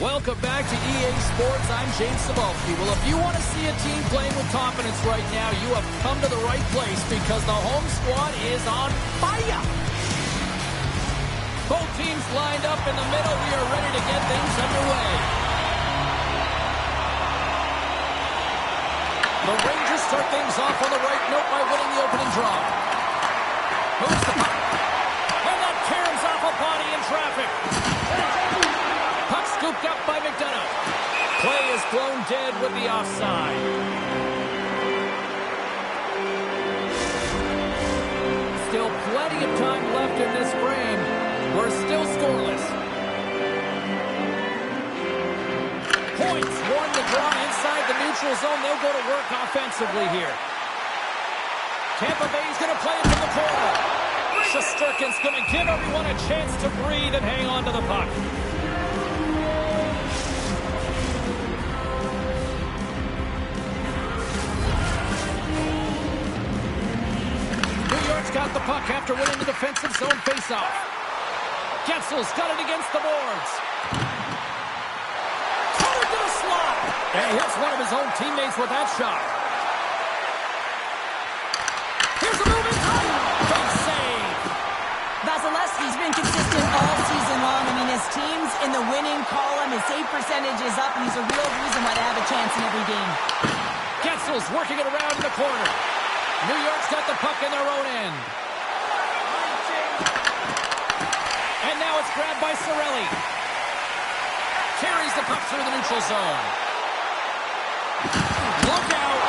Welcome back to EA Sports. I'm James Cebulski. Well, if you want to see a team playing with confidence right now, you have come to the right place because the home squad is on fire. Both teams lined up in the middle. We are ready to get things underway. The Rangers start things off on the right note by winning the opening draw. Moves the puck. And that caroms off a body in traffic. Puck scooped up by McDonough. Play is blown dead with the offside. Still plenty of time left in this frame. We're still scoreless. Points won the draw inside the neutral zone. They'll go to work offensively here. Tampa Bay's going to play it from the corner. Shesterkin's going to give everyone a chance to breathe and hang on to the puck. New York's got the puck after winning the defensive zone faceoff. Getzel's got it against the boards. Cutter to the slot. And he hits one of his own teammates with that shot. Here's a moving tight. Big save. Vasilevsky's been consistent all season long. I mean, his team's in the winning column. His save percentage is up, and he's a real reason why they have a chance in every game. Getzel's working it around in the corner. New York's got the puck in their own end. And now it's grabbed by Cirelli. Carries the puck through the neutral zone. Look out.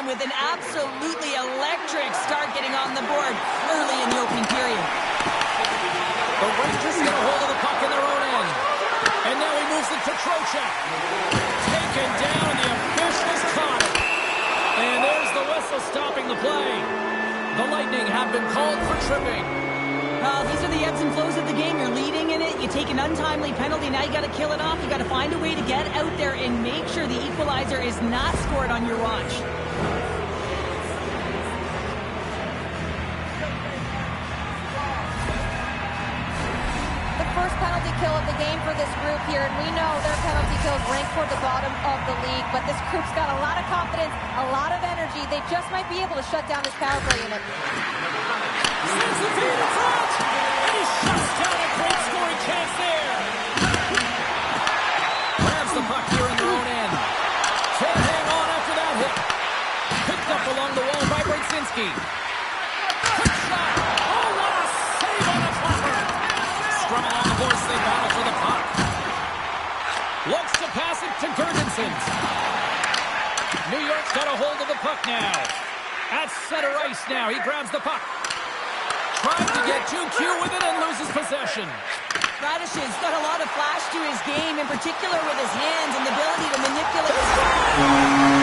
With an absolutely electric start getting on the board early in the opening period. The Rangers get a hold of the puck in their own end. And now he moves it to Trocheck. Taken down, and the officials caught it. And there's the whistle stopping the play. The Lightning have been called for tripping. Well, these are the ebbs and flows of the game. You're leading in it. You take an untimely penalty. Now you got to kill it off. You got to find a way to get out there and make sure the equalizer is not scored on your watch. First penalty kill of the game for this group here, and we know their penalty kills rank toward the bottom of the league, but this group's got a lot of confidence, a lot of energy. They just might be able to shut down this power play unit. Sends the feed in front, and he shuts down a great scoring chance there. Grabs the puck here in their own end. Can't hang on after that hit. Picked up along the wall by Brzezinski. Quick shot. Oh, what a save on the flapper. Scrum along the boards, they battle for the puck. Looks to pass it to Gergensen. New York's got a hold of the puck now. At center ice now, he grabs the puck. Trying to get too cute with it and loses possession. Radish's got a lot of flash to his game, in particular with his hands and the ability to manipulate his...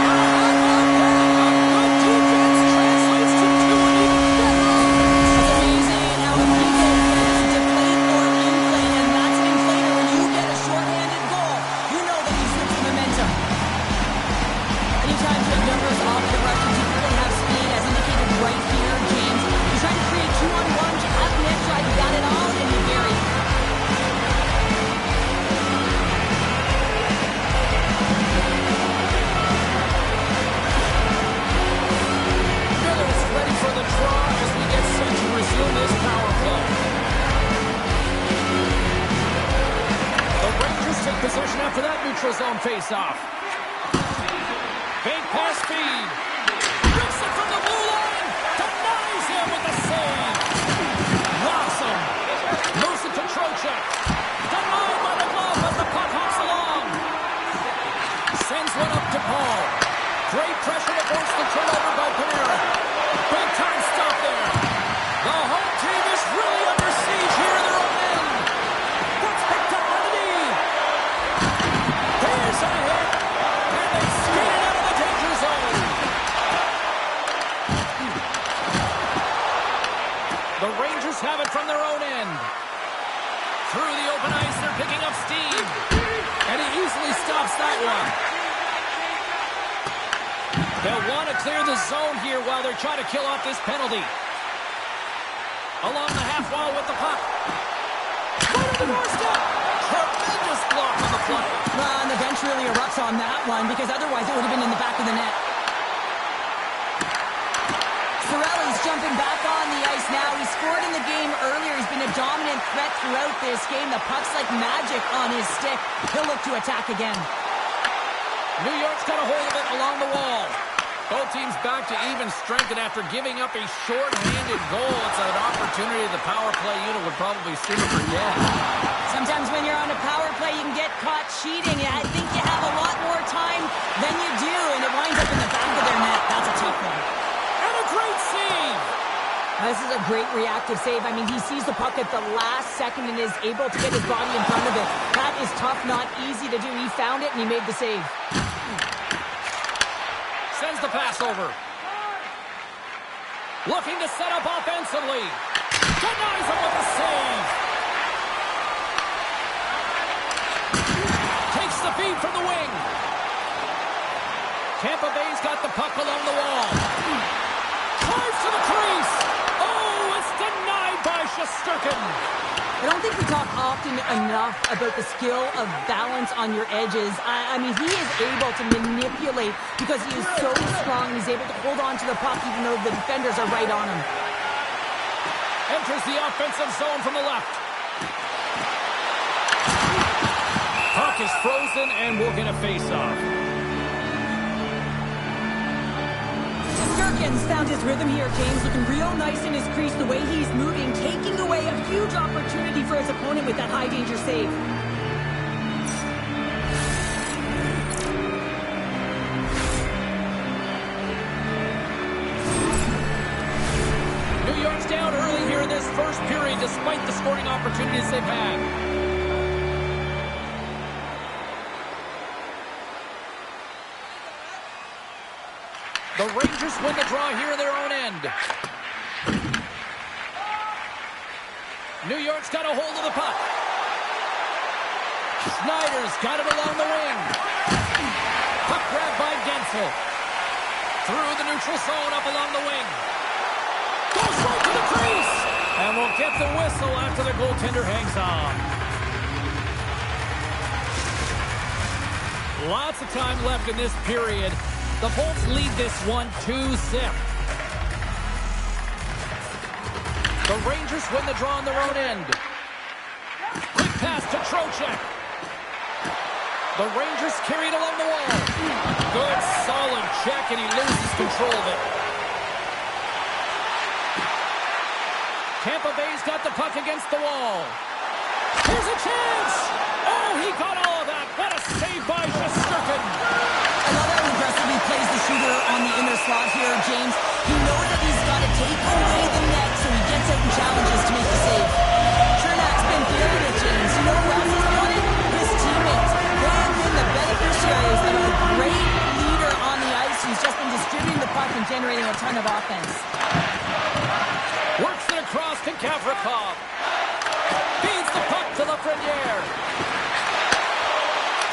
Possession after that neutral zone face-off. Big pass feed. Rips it from the blue line. Denies him with the save. Awesome. Moves it to Trocheck. Denied by the glove as the puck hops along. Sends one up to Paul. Great pressure to force the turnover by Panera. Big time stop there. The home team is really under siege here in their own end. That's picked up by the knee. Rangers have it from their own end. Through the open ice, they're picking up steam. And he easily stops that one. They'll want to clear the zone here while they're trying to kill off this penalty. Along the half wall with the puck. Right on the doorstep. Tremendous block on the play. Well, and the bench really erupts on that one because otherwise it would have been in the back of the net. Cirelli's jumping back on the ice now. He scored in the game earlier. He's been a dominant threat throughout this game. The puck's like magic on his stick. He'll look to attack again. New York's got a hold of it along the wall. Both teams back to even strength, and after giving up a short-handed goal, it's an opportunity the power play unit would probably sooner forget. Sometimes when you're on a power play, you can get caught cheating. I think you have a lot more time than you do, and it winds up in the back of their net. That's a tough one. And a great save! This is a great reactive save. I mean, he sees the puck at the last second and is able to get his body in front of it. That is tough, not easy to do. He found it, and he made the save. Sends the pass over. Looking to set up offensively. Denies him with a save. Takes the feed from the wing. Tampa Bay's got the puck along the wall. Drives to the crease. Oh, it's denied by Shesterkin. I don't think we talk often enough about the skill of balance on your edges. I mean, he is able to manipulate because he is so strong. He's able to hold on to the puck even though the defenders are right on him. Enters the offensive zone from the left. Puck is frozen and we'll get a face-off. Shesterkin's found his rhythm here, James. Looking real nice in his crease, the way he's moving, taking away a huge opportunity for his opponent with that high-danger save. New York's down early here in this first period despite the scoring opportunities they've had. The Rangers win the draw here in their own end. New York's got a hold of the puck. Schneider's got it along the wing. Puck grabbed by Gensel. Through the neutral zone, up along the wing. Goes right to the crease. And we'll get the whistle after the goaltender hangs on. Lots of time left in this period. The Bolts lead this one 2-0. The Rangers win the draw on their own end. Quick pass to Trocheck. The Rangers carry it along the wall. Good, solid check, and he loses control of it. Tampa Bay's got the puck against the wall. Here's a chance! Oh, he got all of that. What a save by Shesterkin. I love how aggressively he plays the shooter on the inner slot here, James. He knows that he's got to take away the net, so he gets out and challenges to make the save. Chernak's been feeling it, James. You know who else has done it? His teammates. They have been the beneficiaries of a great leader on the ice who's just been distributing the puck and generating a ton of offense. Works it across to Gavrikov. Feeds the puck to Lafreniere.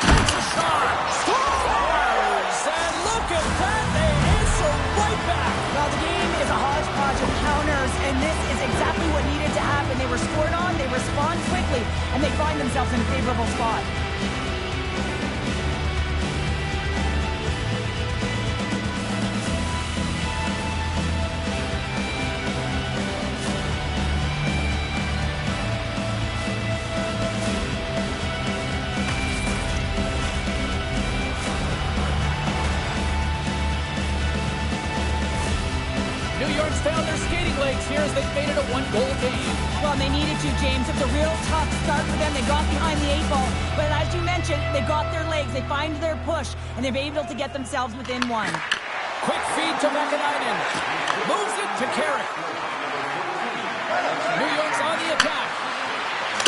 Takes a shot. Scores! And look at that. They answer right back. Well, the game is a hodgepodge of counters, and this is exactly what needed to happen. They were scored on, they respond quickly, and they find themselves in a favorable spot. Found their skating legs here as they've made it a one-goal game. Well, they needed to, James. It was a real tough start for them. They got behind the 8-ball, but as you mentioned, they got their legs, they find their push, and they're able to get themselves within one. Quick feed to Mäkinen. Moves it to Carrick. New York's on the attack.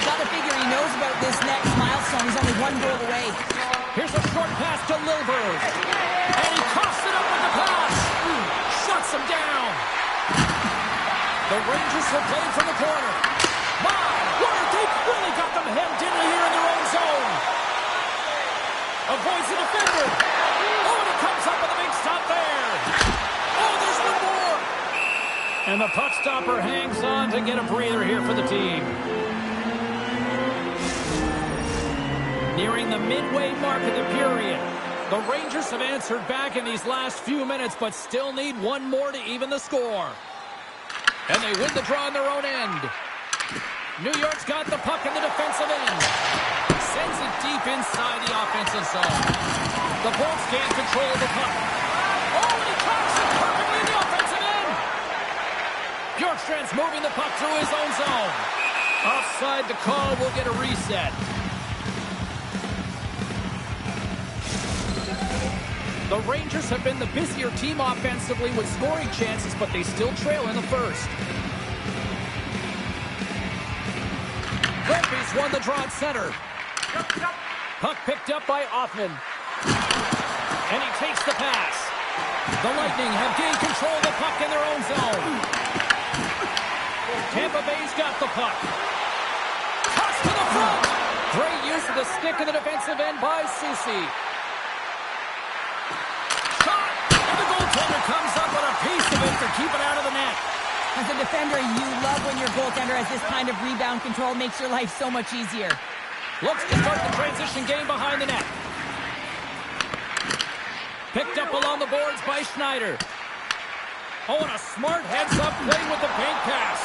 Gotta figure he knows about this next milestone. He's only one goal away. Here's a short pass to Lilberg. And he coughs it up with the pass. Shuts him down. The The Rangers will play from the corner. My word, they've really got them hemmed in here in their own zone. Avoids the defender. Oh, and it comes up with a big stop there. Oh, there's one more. And the puck stopper hangs on to get a breather here for the team. Nearing the midway mark of the period. The Rangers have answered back in these last few minutes, but still need one more to even the score. And they win the draw on their own end. New York's got the puck in the defensive end. Sends it deep inside the offensive zone. The Bolts gain control of the puck. Oh, and he tracks it perfectly in the offensive end. Bjorkstrand's moving the puck through his own zone. Offside the call will get a reset. The Rangers have been the busier team offensively with scoring chances, but they still trail in the first. Redby's won the draw at center. Puck picked up by Offman. And he takes the pass. The Lightning have gained control of the puck in their own zone. Tampa Bay's got the puck. Toss to the front. Great use of the stick in the defensive end by Soucy. Goaltender comes up with a piece of it to keep it out of the net. As a defender, you love when your goaltender has this kind of rebound control. Makes your life so much easier. Looks to start the transition game behind the net. Picked up along the boards by Schneider. Oh, and a smart heads-up play with the paint pass.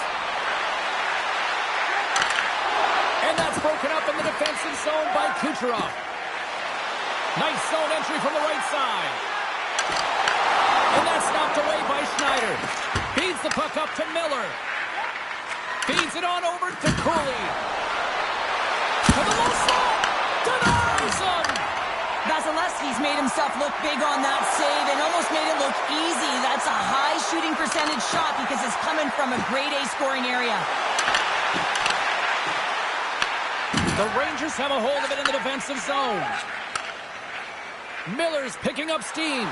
And that's broken up in the defensive zone by Kucherov. Nice zone entry from the right side. And that's knocked away by Schneider. Feeds the puck up to Miller. Feeds it on over to Cooley. To the low slot. Denies him. Vasilevsky's made himself look big on that save and almost made it look easy. That's a high shooting percentage shot because it's coming from a grade A scoring area. The Rangers have a hold of it in the defensive zone. Miller's picking up steam.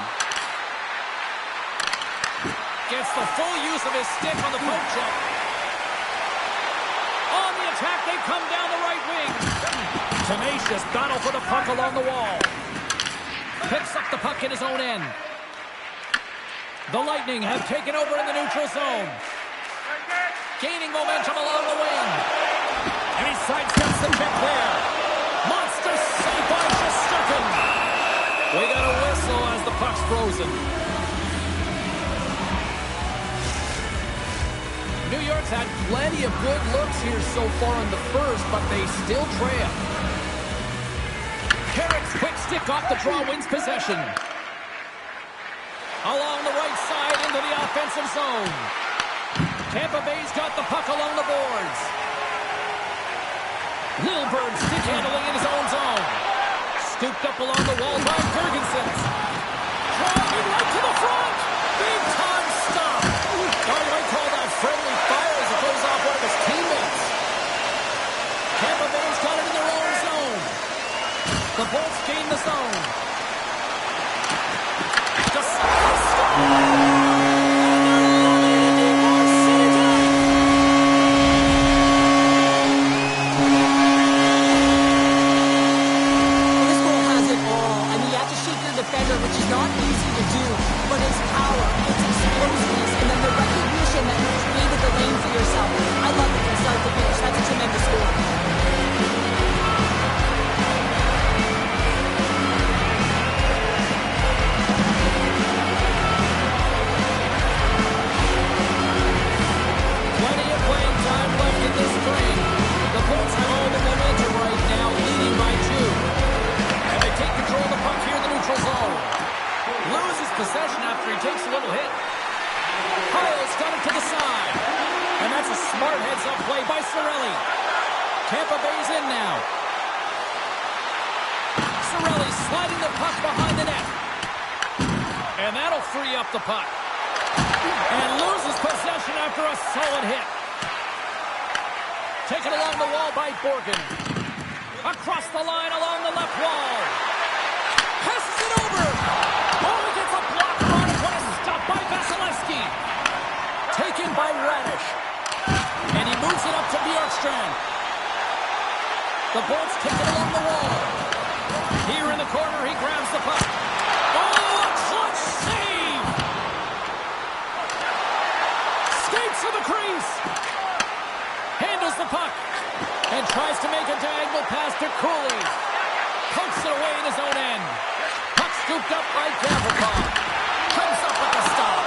Gets the full use of his stick on the poke check. On the attack, they come down the right wing. Tenacious battle for the puck along the wall. Picks up the puck in his own end. The Lightning have taken over in the neutral zone. Gaining momentum along the wing. And he sidesteps the check there. Monster save by Shesterkin. We got a whistle as the puck's frozen. New York's had plenty of good looks here so far in the first, but they still trail. Carrick's quick stick off the draw wins possession. Along the right side into the offensive zone. Tampa Bay's got the puck along the boards. Lilburn stick handling in his own zone. Scooped up along the wall by Ferguson. Driving right to the front. Big time stop. Oh, you might call that friendly fire as it goes off one of his teammates. Tampa Bay's got it in their own zone. The Bolts gain the zone. Just This goal has it all. I mean, you have to shake your defender, which is not easy to do, but its power, its explosiveness, and then the recognition that you created the lane for yourself. I love it from start to finish. That's a tremendous score. plenty of playing time left in this frame. The Bolts have all the momentum right now, leading by 2. And they take control of the puck here in the neutral zone. Loses possession after he takes a little hit. Kyle's got it to the side. And that's a smart heads-up play by Cirelli. Tampa Bay's in now. Cirelli sliding the puck behind the net. And that'll free up the puck. And loses possession after a solid hit. Taken along the wall by Borgen. Across the line along the left wall. Passes it over. Oh, he gets a blocker on it. What a stop by Vasilevsky. Taken by Radish. it up to Bjorkstrand. The Bolts kick it along the wall. Here in the corner, he grabs the puck. Oh, a clutch save! Skates to the crease. Handles the puck. And tries to make a diagonal pass to Cooley. Pokes it away in his own end. Puck scooped up by Gavrikov. Comes up with the stop.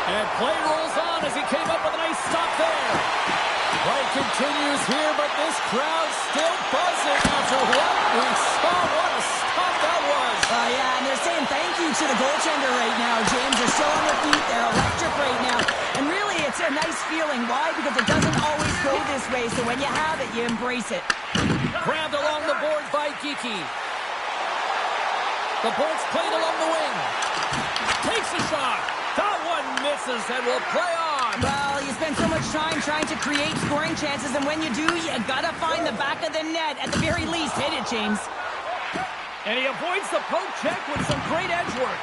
And play rolls on as he came up with a nice stop there. Play continues here, but this crowd's still buzzing after what we saw. What a stop that was. Yeah, and they're saying thank you to the goaltender right now, James. They're still on their feet. They're electric right now. And really, it's a nice feeling. Why? Because it doesn't always go this way, so when you have it, you embrace it. Grabbed along the boards by Geekie. The Bolts played along the wing. Takes a shot. That one misses and will play on. Well, you spend so much time trying to create scoring chances, and when you do, you gotta find the back of the net. At the very least, hit it, James. And he avoids the poke check with some great edge work.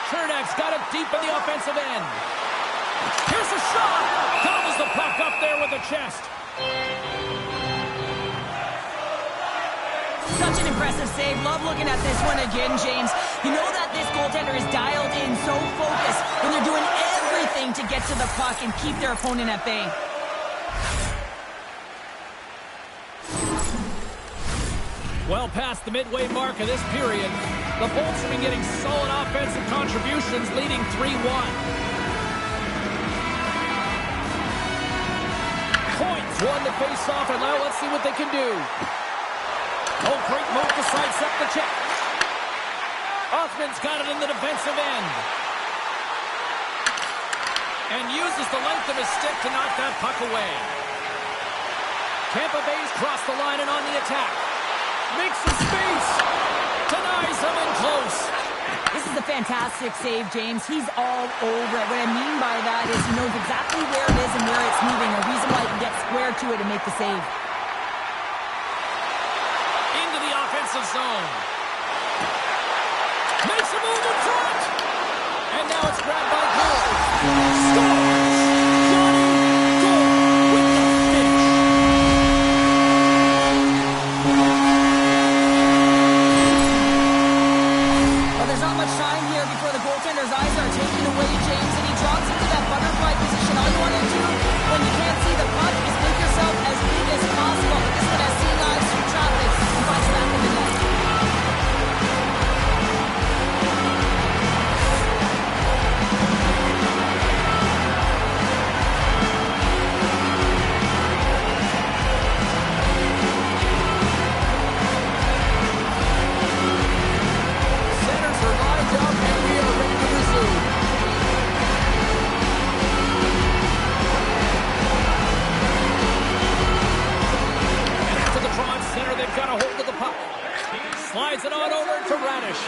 Chernak's got it deep in the offensive end. Here's a shot. Gobbles the puck up there with the chest. Such an impressive save. Love looking at this one again, James. You know that this goaltender is dialed in, so focused, when they're doing everything to get to the puck and keep their opponent at bay. Well past the midway mark of this period, the Bolts have been getting solid offensive contributions, leading 3-1. Points won the face-off, and now let's see what they can do. Oh, great move to sidestep the check. Othman's got it in the defensive end. And uses the length of his stick to knock that puck away. Tampa Bay's crossed the line and on the attack. Makes some space. Denies him in close. This is a fantastic save, James. He's all over it. What I mean by that is he knows exactly where it is and where it's moving. A reason why he can get square to it and make the save. Into the offensive zone. Makes a move in front. And now it's grabbed by Gould. Scores! Johnny Gould with the finish. Well, there's not much time here before the goaltender's eyes are taken away, James, and he drops into that butterfly position. All you want to do when you can't see the puck is make yourself as big as possible. But this one has seen eyes through traffic and finds back in the net. Centers are lined up and we are ready to resume. And after the draw in center, they've got a hold of the puck. Slides it on over to Radish.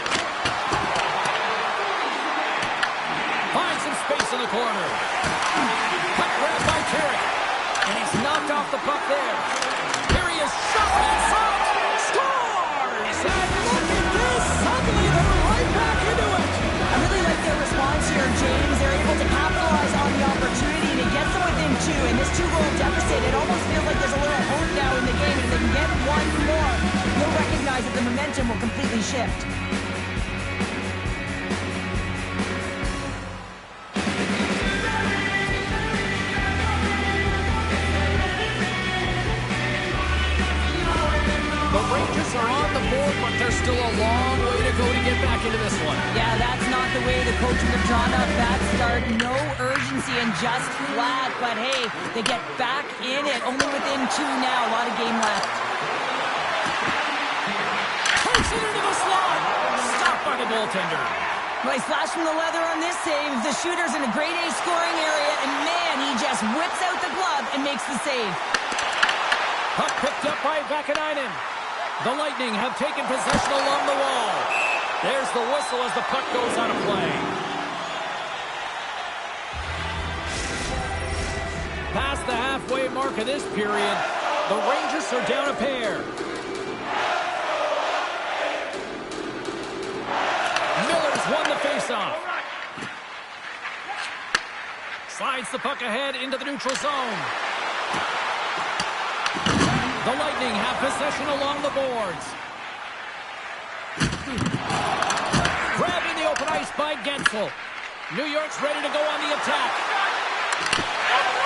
Finds some space in the corner. Puck grabbed by Terry. And he's knocked off the puck there. Here he is, shot in front. Scores! And look at this. Suddenly they're right back into it. I really like their response here, James. They're able to capitalize on the opportunity to get them within two. And this two-goal deficit, it almost feels like there's a little hope now in the game. If they can get one more, you'll recognize that the momentum will completely shift. The Rangers are on the board, but there's still a long way to go to get back into this one. Yeah, that's not the way the coach would have drawn up that start. No urgency and just flat. But hey, they get back in it. Only within two now. A lot of game left. Takes it into the slot. Stopped by the goaltender. Well, he splashed from the leather on this save. The shooter's in a grade A scoring area. And man, he just whips out the glove and makes the save. Puck picked up by Vakanainen. The Lightning have taken possession along the wall. There's the whistle as the puck goes out of play. Past the halfway mark of this period, the Rangers are down a pair. Miller's won the faceoff. Slides the puck ahead into the neutral zone. The Lightning have possession along the boards. Grabbed in the open ice by Gensel. New York's ready to go on the attack.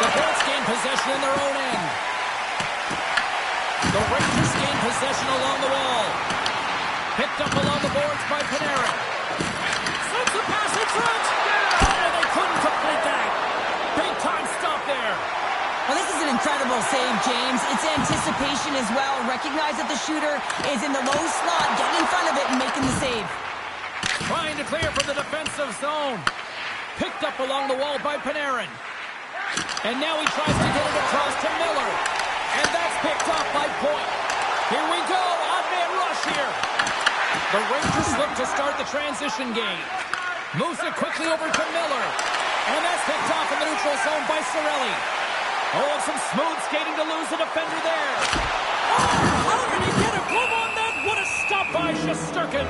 The Bolts gain possession in their own end. The Rangers gain possession along the wall. Picked up along the boards by Panarin. Sends the pass in front. Oh, they couldn't complete that. Big time stop there. Well, this is an incredible save, James. It's anticipation as well. Recognize that the shooter is in the low slot, getting in front of it and making the save. Trying to clear from the defensive zone. Picked up along the wall by Panarin. And now he tries to get it across to Miller. And that's picked up by Point. Here we go. Odd man rush here. The Rangers look to start the transition game. Moves it quickly over to Miller. And that's picked off in the neutral zone by Cirelli. Oh, some smooth skating to lose the defender there. Oh, how did he get a glove on that? What a stop by Shesterkin.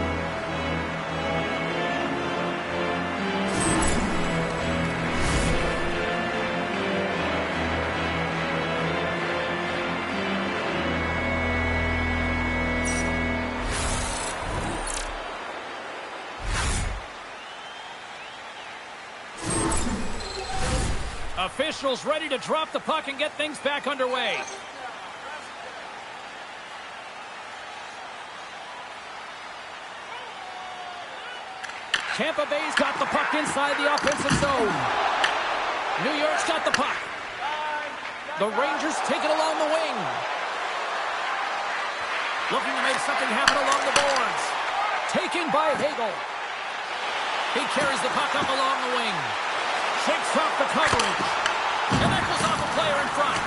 Officials ready to drop the puck and get things back underway. Tampa Bay's got the puck inside the offensive zone. New York's got the puck. The Rangers take it along the wing. Looking to make something happen along the boards. Taken by Hagel. He carries the puck up along the wing. Shakes off the coverage. And that goes off a player in front.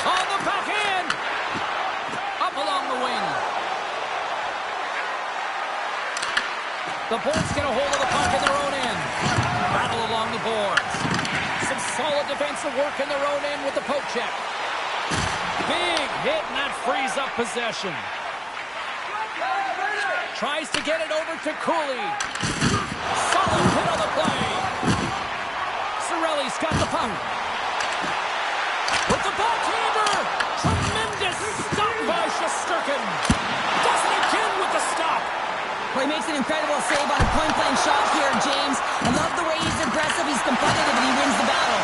On the backhand. Up along the wing. The Bolts get a hold of the puck in their own end. Battle along the boards. Some solid defensive work in their own end with the poke check. Big hit, and that frees up possession. Tries to get it over to Cooley. Solid hit on the play. Cirelli's got the puck. With the backhander. Tremendous stop by Shesterkin. Does it again with the stop. Well, he makes an incredible save on a point-blank shot here, James. I love the way he's aggressive, he's competitive, and he wins the battle.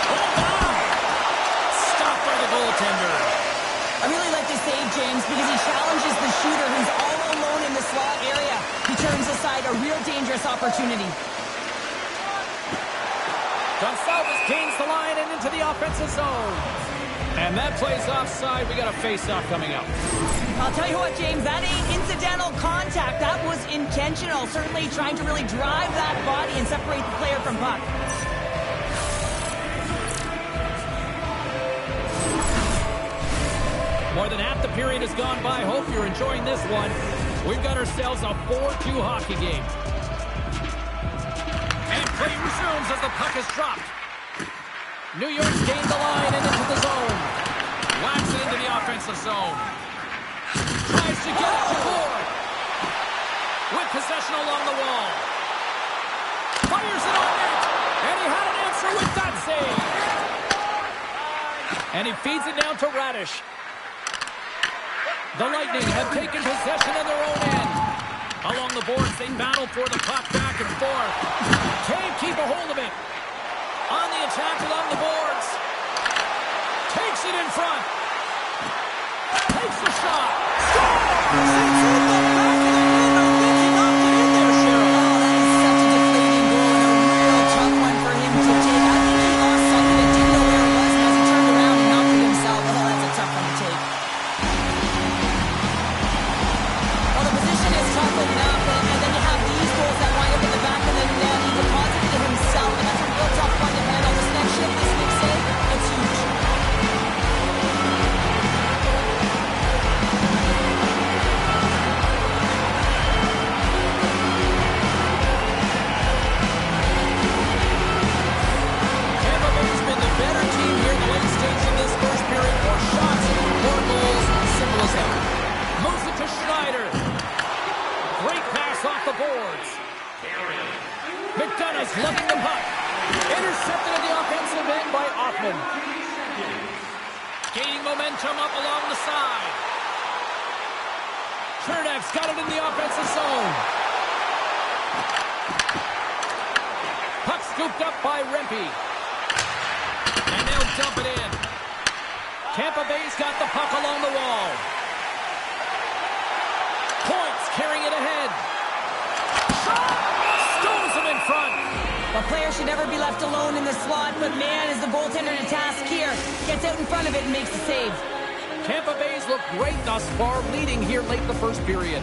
Oh, wow. Stopped by the goaltender. I really like this save, James, because he challenges the shooter who's all alone in the slot area. He turns aside a real dangerous opportunity. Gonçalves gains the line and into the offensive zone. And that plays offside. We got a face-off coming up. I'll tell you what, James, that ain't incidental contact. That was intentional. Certainly trying to really drive that body and separate the player from puck. More than half the period has gone by. Hope you're enjoying this one. We've got ourselves a 4-2 hockey game. And play resumes as the puck is dropped. New York's gained the line and into the zone. Whacks it into the offensive zone. Tries to get it to board. With possession along the wall. Fires it on net. And he had an answer with that save. And he feeds it down to Radish. The Lightning have taken possession of their own end. Along the boards, they battle for the puck back and forth. Can't keep a hold of it. On the attack along the boards. Takes it in front. Takes the shot. Scores! Moves it to Schneider. Great pass off the boards. McDonough's lugging the puck. Intercepted at the offensive end by Offman. Gaining momentum up along the side. Chernak's got it in the offensive zone. Puck scooped up by Rempe. And they'll dump it in. Tampa Bay's got the puck along the wall. Points carrying it ahead. Shot! Stones him in front. The player should never be left alone in the slot, but man, is the goaltender to task here. Gets out in front of it and makes the save. Tampa Bay's look great thus far, leading here late in the first period.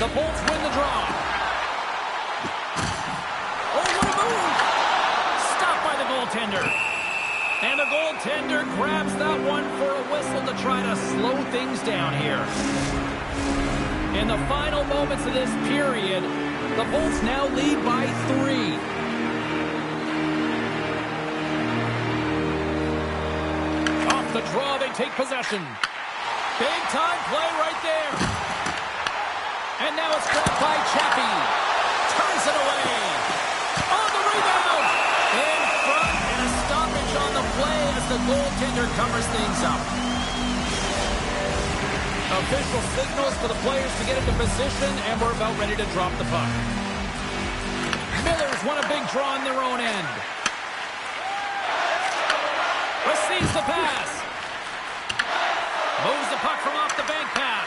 The Bolts win the draw. Oh, what a move! Stopped by the goaltender. And the goaltender grabs that one for a whistle to try to slow things down here. In the final moments of this period, the Bolts now lead by 3. Off the draw, they take possession. Big time play right there. And now it's grabbed by Chappie. Turns it away. On the rebound. In front, and a stoppage on the play as the goaltender covers things up. Official signals for the players to get into position, and we're about ready to drop the puck. Miller's won a big draw on their own end. Receives the pass. Moves the puck from off the bank pass.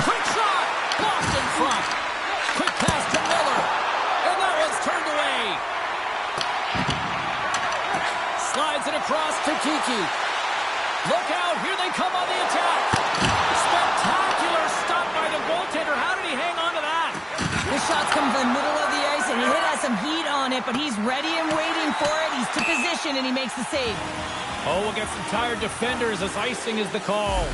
Quick shot. Blocked in front. Quick pass to Miller. And that one's turned away. Slides it across to Kiki. Look out. Here they come on the attack. Spectacular stop by the goaltender. How did he hang on to that? This shot's come from the middle of the ice, and he has some heat on it, but he's ready and waiting for it. He's to position, and he makes the save. Oh, we'll get some tired defenders as icing is the call.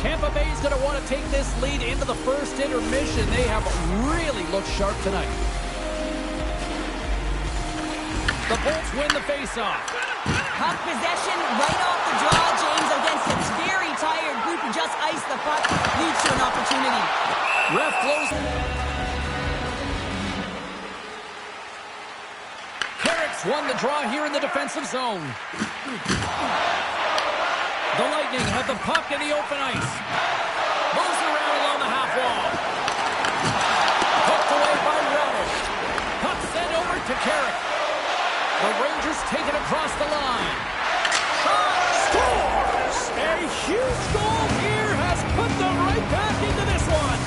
Tampa Bay's going to want to take this lead into the first intermission. They have really looked sharp tonight. The Bolts win the faceoff. Puck possession right off the draw, James, against a very tired group who just iced the puck. Leads to an opportunity. Ref blows. Carrick's won the draw here in the defensive zone. The Lightning have the puck in the open ice. Moves around along the half wall. Hooked away by Radish. Puck sent over to Carrick. The Rangers take it across the line. Scores! A huge goal here has put them right back into this one.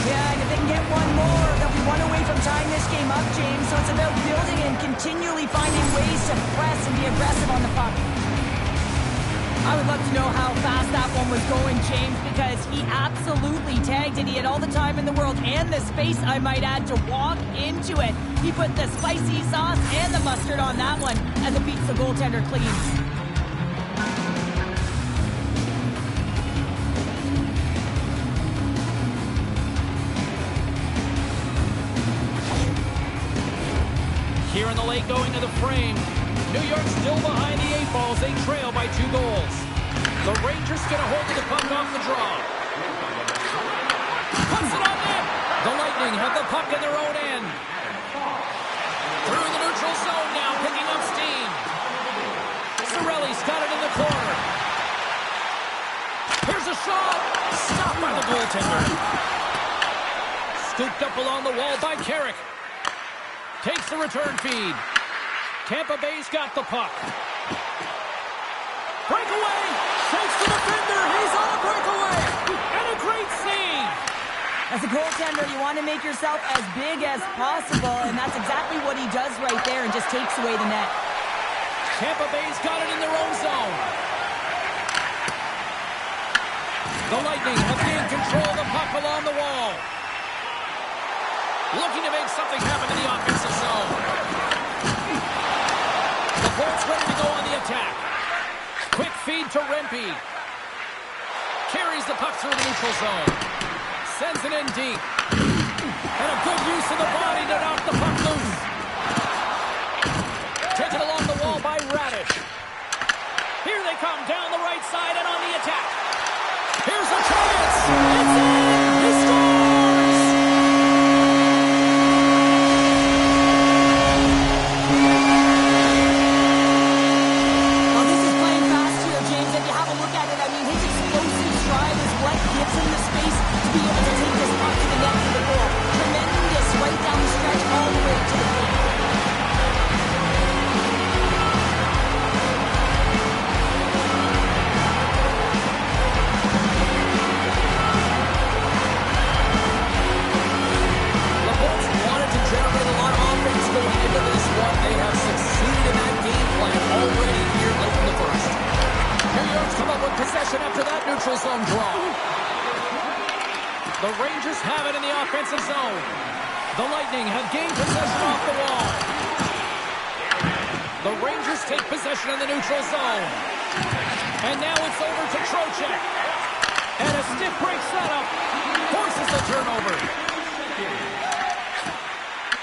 Yeah, and if they can get one more, they'll be one away from tying this game up, James. So it's about building and continually finding ways to press and be aggressive on the puck. I would love to know how fast that one was going, James, because he absolutely tagged it. He had all the time in the world and the space, I might add, to walk into it. He put the spicy sauce and the mustard on that one as it beats the goaltender clean. Here in the late going to the frame. New York still behind the 8 balls. They trail by 2 goals. The Rangers get a hold of the puck off the draw. Puts it on net. The Lightning have the puck in their own end. Through the neutral zone now, picking up steam. Cirelli's got it in the corner. Here's a shot. Stopped by the goaltender. Scooped up along the wall by Carrick. Takes the return feed. Tampa Bay's got the puck. Breakaway! Shakes the defender! He's on a breakaway! And a great save! As a goaltender, you want to make yourself as big as possible, and that's exactly what he does right there and just takes away the net. Tampa Bay's got it in their own zone. The Lightning have gained control of the puck along the wall. Looking to make something happen in the offensive zone. The Bolts ready to go on the attack. Quick feed to Rempe. Carries the puck through the neutral zone. Sends it in deep. And a good use of the body to knock the puck loose. Taken along the wall by Radish. Here they come down the right side and on the attack. Here's a chance. It's in. He scores. Rangers come up with possession after that neutral zone draw. The Rangers have it in the offensive zone. The Lightning have gained possession off the wall. The Rangers take possession in the neutral zone. And now it's over to Trocheck. And a stiff break setup forces the turnover.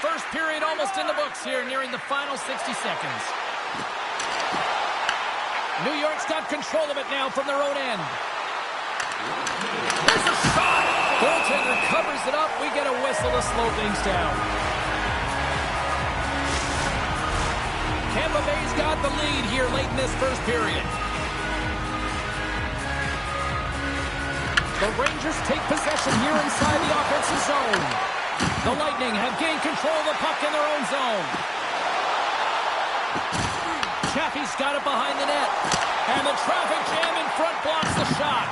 First period almost in the books here, nearing the final 60 seconds. New York's got control of it now from their own end. There's a shot. Goaltender covers it up. We get a whistle to slow things down. Tampa Bay's got the lead here late in this first period. The Rangers take possession here inside the offensive zone. The Lightning have gained control of the puck in their own zone. Chaffee's got it behind the net. And the traffic jam in front blocks the shot.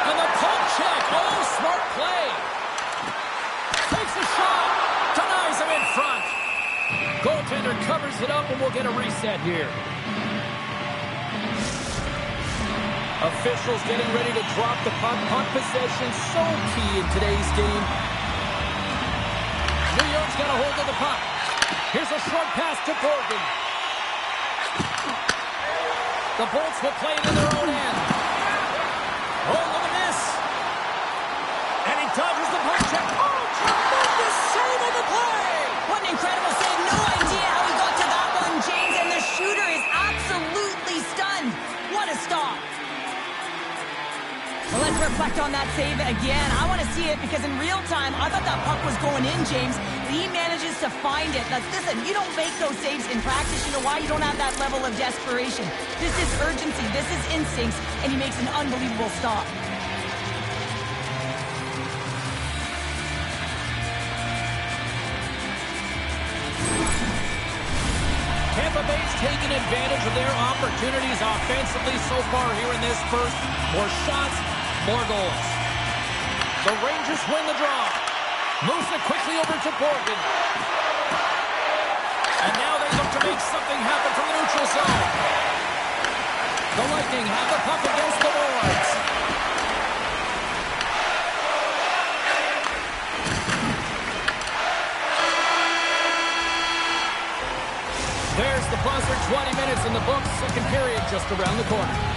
And the poke check. Oh, smart play. Takes the shot. Denies him in front. Goaltender covers it up, and we'll get a reset here. Officials getting ready to drop the puck. Puck possession so key in today's game. New York's got a hold of the puck. Here's a short pass to Borgen. The Bolts will play it in their own end. Oh, look at this. And he dodges the puck check. Oh, tremendous save on the play. What an incredible save. No idea how he got to that one, James. And the shooter is absolutely stunned. What a stop. Well, let's reflect on that save again. I want to see it because in real time, I thought that puck was going in, James. He manages to find it. Now, listen, you don't make those saves in practice. You know why? You don't have that level of desperation. This is urgency. This is instincts. And he makes an unbelievable stop. Tampa Bay's taken advantage of their opportunities offensively so far here in this first. More shots, more goals. The Rangers win the draw. Moves it quickly over to Borgen. And now they look to make something happen from the neutral zone. The Lightning have the puck against the boards. There's the buzzer, 20 minutes in the books. Second period just around the corner.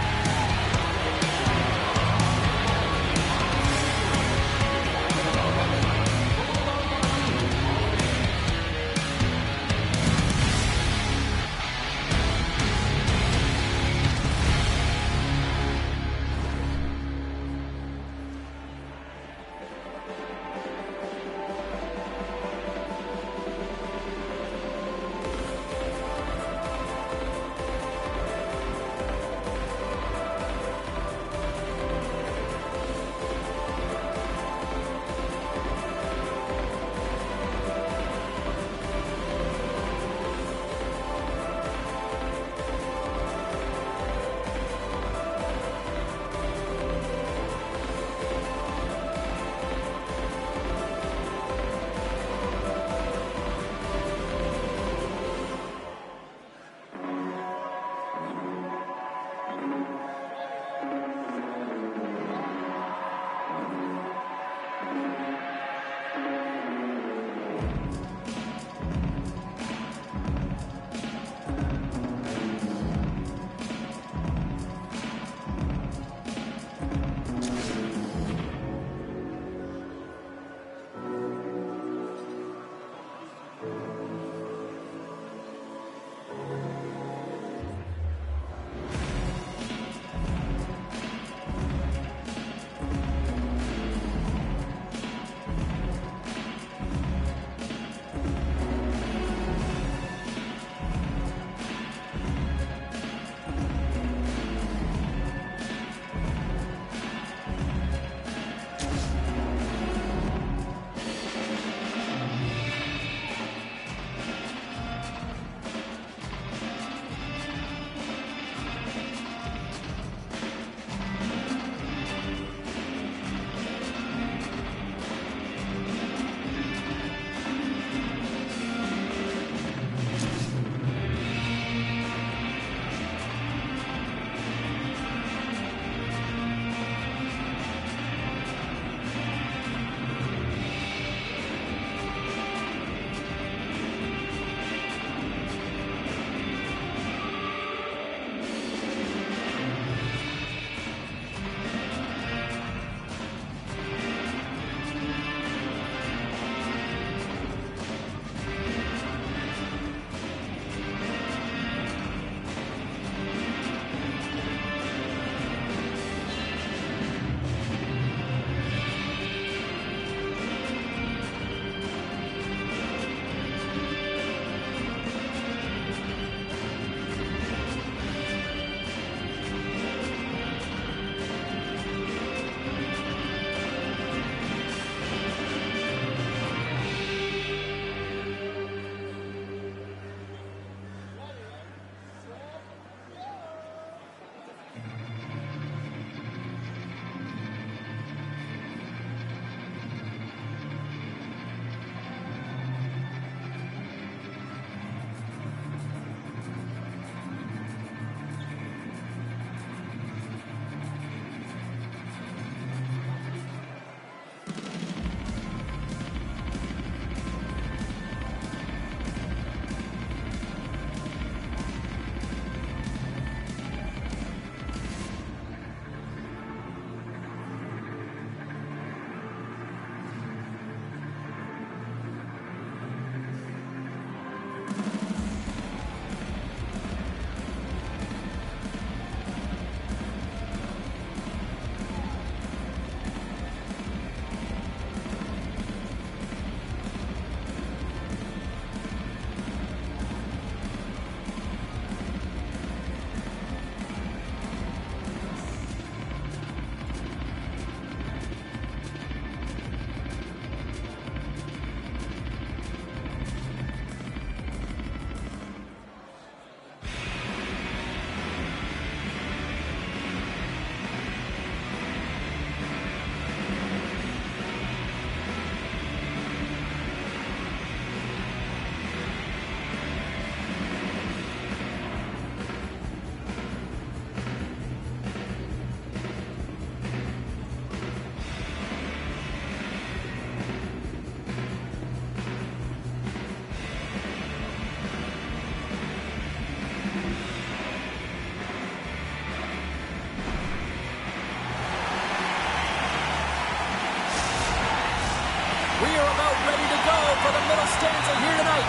ready to go for the middle stanza here tonight.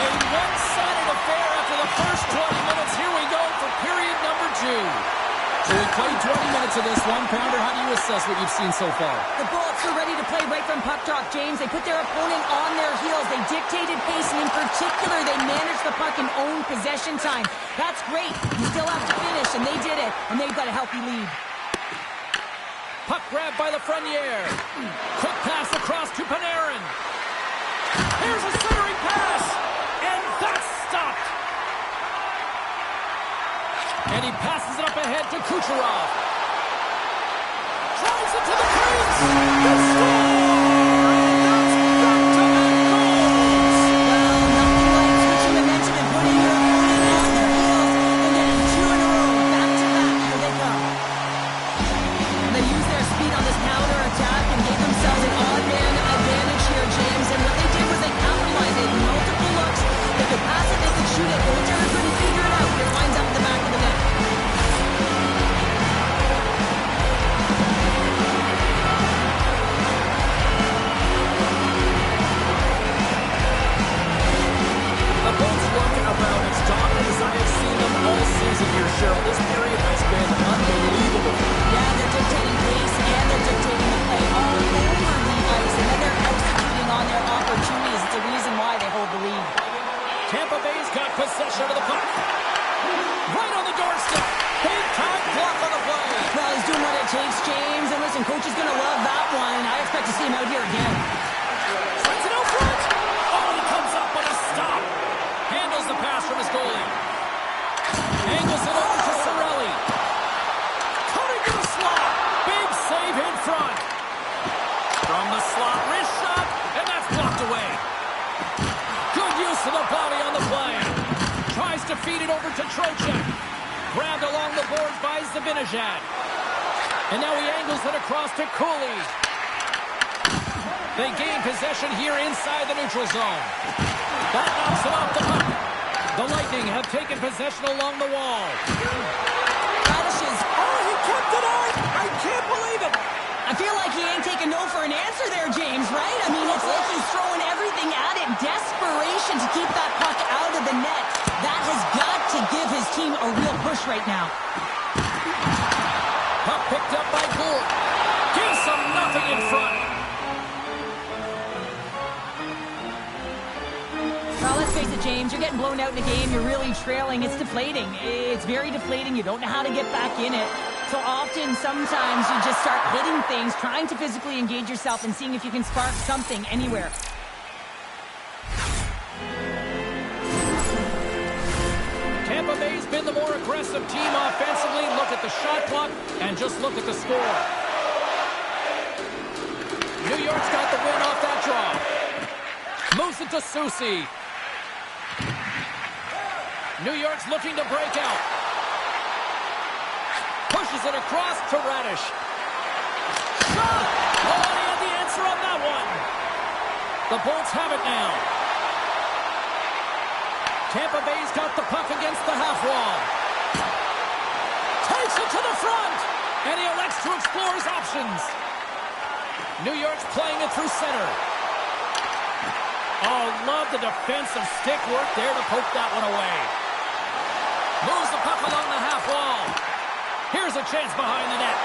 A one-sided affair after the first 20 minutes. Here we go for period number 2. So we played 20 minutes of this one. Pounder, how do you assess what you've seen so far? The Bullets were ready to play right from puck drop, James. They put their opponent on their heels. They dictated pace, and in particular, they managed the puck and owned possession time. That's great. You still have to finish, and they did it, and they've got a healthy lead. Puck grab by Lafreniere. Quick pass across to Panarin. Here's a centering pass, and that's stopped. And he passes it up ahead to Kucherov. Drives it to the crease. The score! And that's back-to-back goals. Well, nothing like switching momentum and putting your opponent on their heels and getting 2 in a row. Back-to-back. Here they come. They used their speed on this counter attack and gave themselves an odd man advantage here, James. And what they did was they capitalized. They had multiple looks. They could pass it, they could shoot it. The goaltender couldn't figure it out. It winds up in the back of the net. The Bolts look about as dominant as I have seen them all season here, Cheryl. This period has been unbelievable. Yeah, they're dictating pace and they're dictating the play all over the ice. And then they're executing on their opportunities. It's a reason why they hold the lead. Tampa Bay's got possession of the puck. Right on the doorstep. Big time block on the play. Well, he's doing what it takes, James. And listen, coach is going to love that one. I expect to see him out here again. Sends it out front. Oh, and he comes up with a stop. Handles the pass from his goalie. Angles it over to Cirelli. Cutting to the slot. Big save in front. From the slot, wrist shot, and that's blocked away. Good use of the body on the play. Tries to feed it over to Trocheck. Grabbed along the boards by Zibanejad. And now he angles it across to Cooley. They gain possession here inside the neutral zone. That knocks him off the puck. The Lightning have taken possession along the wall. Radishes. Oh, he kept it out! I can't believe it! I feel like he ain't taking no for an answer there, James, right? I mean, it's like he's throwing everything at it. Desperation to keep that puck out of the net. That has got to give his team a real push right now. Puck picked up by Gould. Gives them nothing in front. Well, let's face it, James, you're getting blown out in a game. You're really trailing. It's deflating. It's very deflating. You don't know how to get back in it. So often, sometimes you just start hitting things, trying to physically engage yourself and seeing if you can spark something anywhere. Tampa Bay's been the more aggressive team offensively. Look at the shot clock and just look at the score. New York's got the win off that draw. Moves it to Soucy. New York's looking to break out. Pushes it across to Radish. Shot! Oh, and he had the answer on that one. The Bolts have it now. Tampa Bay's got the puck against the half wall. Takes it to the front. And he elects to explore his options. New York's playing it through center. Oh, love the defensive stick work there to poke that one away. Moves the puck along the half wall. Here's a chance behind the net.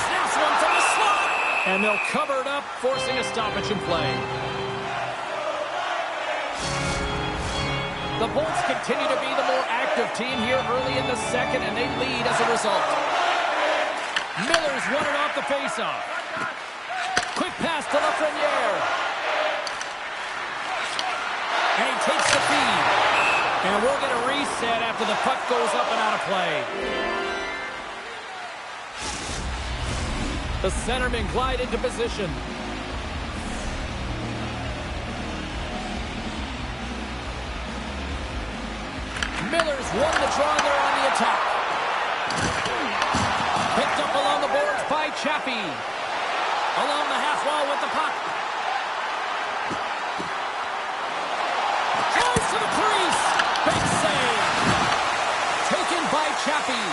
Snaps one from the slot. And they'll cover it up, forcing a stoppage in play. The Bolts continue to be the more active team here early in the second, and they lead as a result. Miller's won it off the faceoff. Quick pass to Lafreniere. And he takes the feed. And we'll get a reset after the puck goes up and out of play. The centermen glide into position. Miller's won the draw there on the attack. Picked up along the boards by Chappie. Along the half wall with the puck. Drives to the crease. Big save. Taken by Chappie.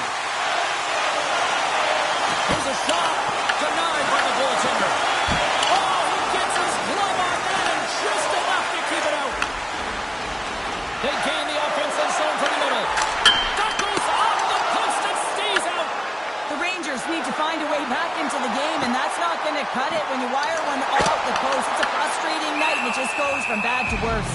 a shot. Denied by the goaltender. Oh, he gets his glove on that and just enough to keep it out. They gain the offensive zone from the middle. That goes off the post and stays out. The Rangers need to find a way back into the game, and that's not going to cut it when you wire one off the post. It's a frustrating night, and it just goes from bad to worse.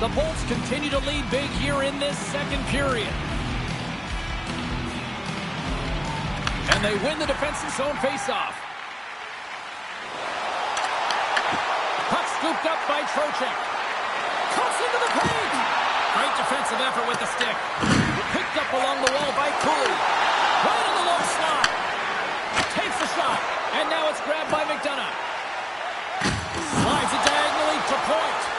The Bolts continue to lead big here in this second period. And they win the defensive zone faceoff. Puck scooped up by Trocheck. Cuts into the paint. Great defensive effort with the stick. Picked up along the wall by Cooley. Right in the low slot. Takes the shot. And now it's grabbed by McDonough. Slides it diagonally to point.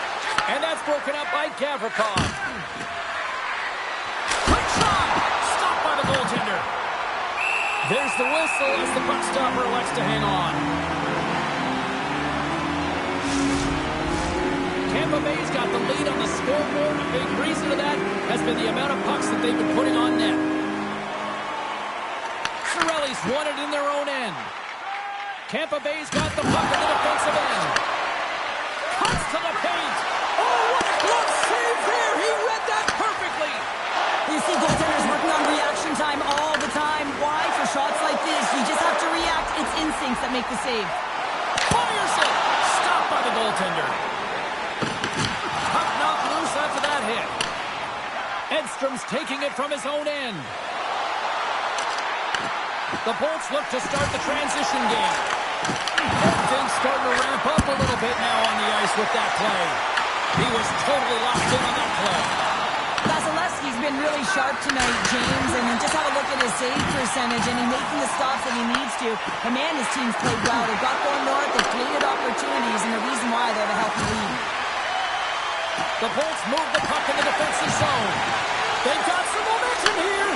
And that's broken up by Gavrikov. Quick shot! Stopped by the goaltender. There's the whistle as the puck stopper elects to hang on. Tampa Bay's got the lead on the scoreboard. A big reason of that has been the amount of pucks that they've been putting on net. Cirelli's won it in their own end. Tampa Bay's got the puck in the defensive end. Cuts to the paint. Oh, what a glove save there! He read that perfectly! You see goaltenders working on reaction time all the time. Why? For shots like this, you just have to react. It's instincts that make the save. Fires it! Stopped by the goaltender. Puck knocked loose after that hit. Edstrom's taking it from his own end. The Bolts look to start the transition game. Everything's starting to ramp up a little bit now on the ice with that play. He was totally locked in on that play. Vasilevsky's been really sharp tonight, James, and just have a look at his save percentage, and he's making the stops that he needs to. And man, his team's played well. They've got going north, they've created opportunities, and the reason why they have a healthy lead. The Bolts move the puck in the defensive zone. They've got some momentum here.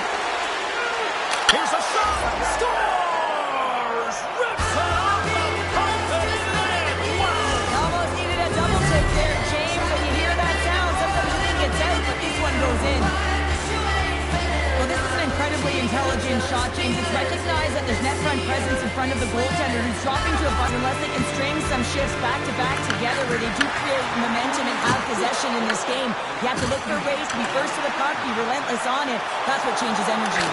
Here's a shot. Scores! Rips it off the pipe and into the net. Wow! Almost needed a double take there, James. When you hear that sound, sometimes you think it's out, but this one goes in. Well, this is an incredibly intelligent shot, James. It's recognized that there's net front presence in front of the goaltender who's dropping to a puck unless they can string some shifts back-to-back together where they do create momentum and have possession in this game. You have to look for ways to be first to the puck, be relentless on it. That's what changes energy.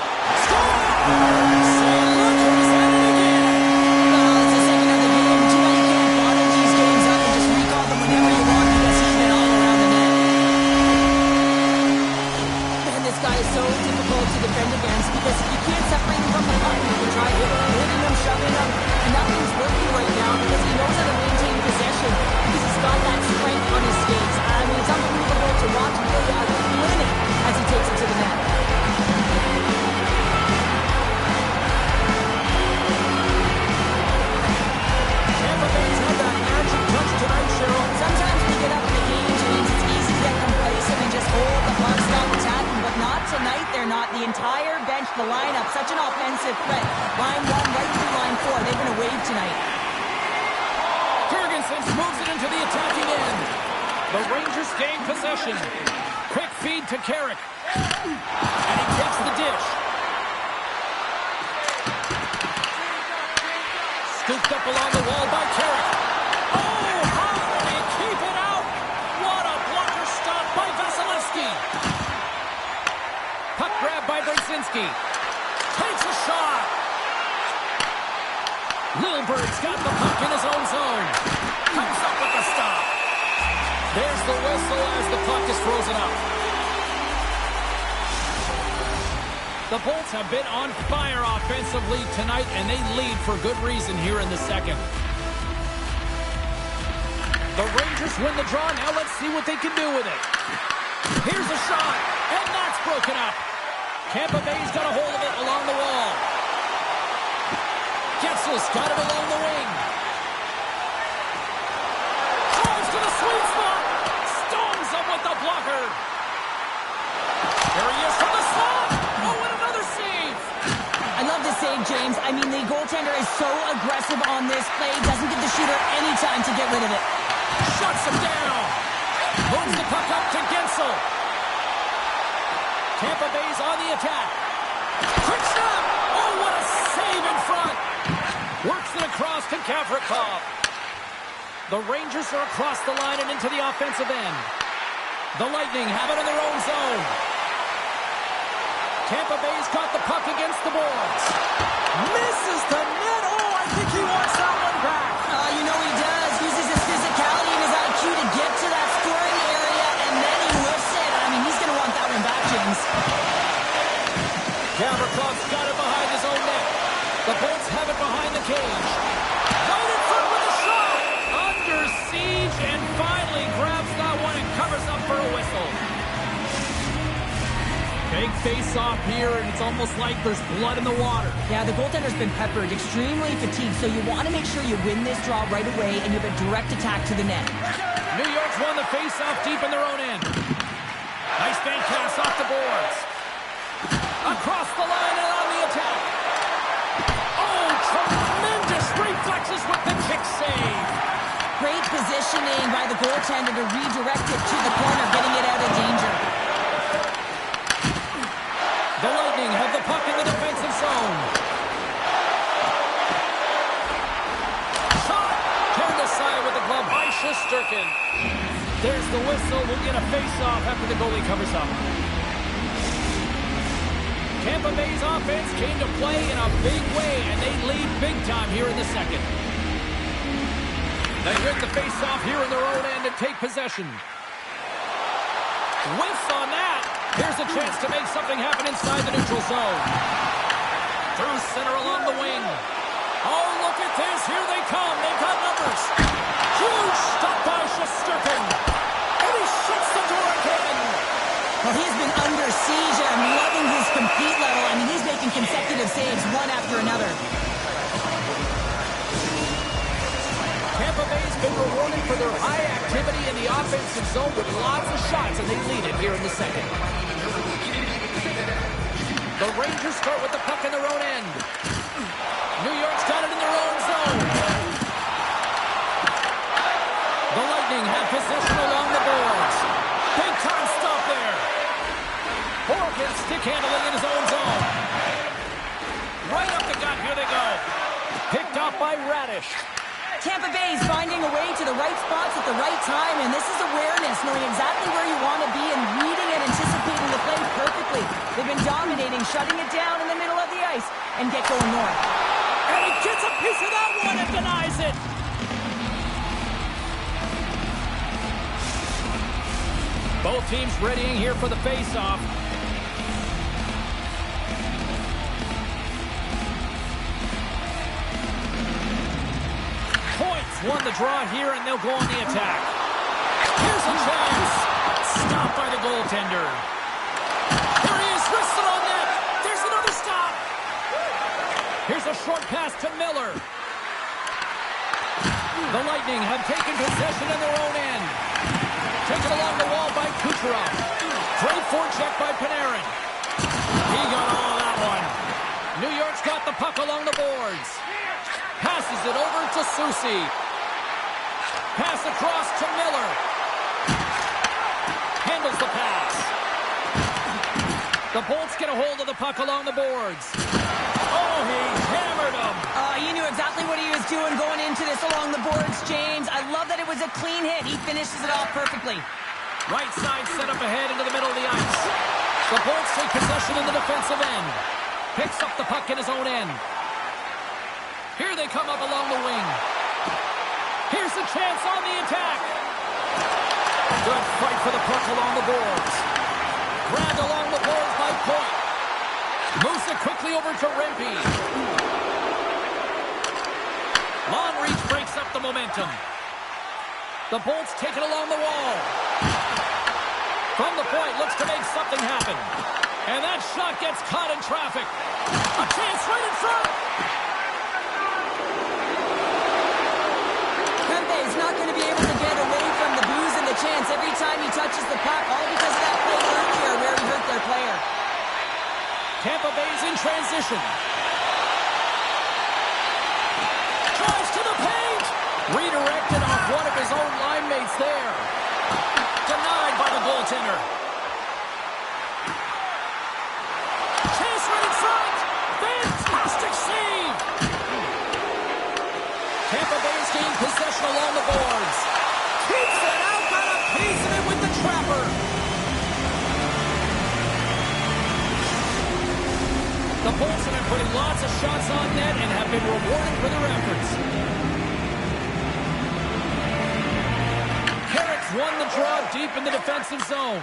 The lineup, such an offensive threat. Line 1 right through line 4. They've been a wave tonight. Jurgensen moves it into the attacking end. The Rangers gain possession. Quick feed to Carrick. And he takes the dish. Scooped up along the wall by Carrick. Oh, how do they keep it out? What a blocker stop by Vasilevsky. Puck grab by Brzezinski. Takes a shot. Lilberg's got the puck in his own zone. Comes up with the stop. There's the whistle as the puck is frozen up. The Bolts have been on fire offensively tonight, and they lead for good reason here in the second. The Rangers win the draw. Now let's see what they can do with it. Here's a shot, and that's broken up. Tampa Bay's got a hold of it along the wall. Getzel's got it along the wing. Drives to the sweet spot. Stones him with the blocker. There he is from the slot. Oh, and another save. I love this save, James. I mean, the goaltender is so aggressive on this play. Doesn't give the shooter any time to get rid of it. Shuts him down. Moves the puck up to Gensel. Tampa Bay's on the attack. Quick snap! Oh, what a save in front! Works it across to Gavrikov. The Rangers are across the line and into the offensive end. The Lightning have it in their own zone. Tampa Bay's got the puck against the boards. Misses the net. Oh, I think he wants that one back. You know he does. Uses his physicality and his IQ to get to that scoring area, and then he whiffs it. I mean, he's going to want that one back, James. Gavrikov's got it behind his own net. The Bolts have it behind the cage. Right in front with a shot. Under siege, and finally grabs that one and covers up for a whistle. Big face-off here, and it's almost like there's blood in the water. Yeah, the goaltender's been peppered, extremely fatigued, so you want to make sure you win this draw right away, and you have a direct attack to the net. New York's won the face-off deep in their own end. Nice bank pass off the boards. Across the line and on the attack. Oh, tremendous reflexes with the kick save. Great positioning by the goaltender to redirect it to the corner, getting it out of danger. The Lightning have the puck in the defensive zone. Shot! Turned aside with the glove by Shesterkin. There's the whistle. We'll get a face-off after the goalie covers up. Tampa Bay's offense came to play in a big way, and they lead big time here in the second. They get the face-off here in their own end and take possession. Whiffs on that. Here's a chance to make something happen inside the neutral zone. Through center along the wing. Oh, look at this. Here they come. They've got numbers. Huge stop by Shesterkin. And he shuts the door again. Well, he's been under siege. I'm loving his compete level. I mean, he's making consecutive saves one after another. Tampa Bay's been rewarded for their high activity in the offensive zone with lots of shots, and they lead it here in the second. The Rangers start with the puck in their own end. New York's got it in their own zone. The Lightning have possession along the boards. Big time stop there. Horgan stick handling in his own zone. Right up the gut, here they go. Picked off by Radish. Tampa Bay's finding a way to the right spots at the right time, and this is awareness, knowing exactly where you want to be and reading and anticipating the play perfectly. They've been dominating, shutting it down in the middle of the ice, and get going north. And he gets a piece of that one and denies it. Both teams readying here for the face-off. Won the draw here, and they'll go on the attack. Here's a chance. Stopped by the goaltender. Here he is, wristed on net. There's another stop. Here's a short pass to Miller. The Lightning have taken possession in their own end. Taken along the wall by Kucherov. Great forecheck by Panarin. He got all of that one. New York's got the puck along the boards. Passes it over to Soucy. Pass across to Miller. Handles the pass. The Bolts get a hold of the puck along the boards. Oh, he hammered him. He knew exactly what he was doing going into this along the boards, James. I love that it was a clean hit. He finishes it off perfectly. Right side set up ahead into the middle of the ice. The Bolts take possession in the defensive end. Picks up the puck in his own end. Here they come up along the wing. Here's a chance on the attack. Good fight for the puck along the boards. Grabbed along the boards by Point. Moves it quickly over to Rempe. Long reach breaks up the momentum. The Bolts take it along the wall. From the point, looks to make something happen. And that shot gets caught in traffic. A chance right in front. Is not going to be able to get away from the booze and the chance every time he touches the puck, all because of that play earlier where he hurt their player. Tampa Bay's in transition. Drives to the paint. Redirected off one of his own line mates there. Denied by the goaltender. putting lots of shots on net and have been rewarded for their efforts. Carrick's won the draw deep in the defensive zone.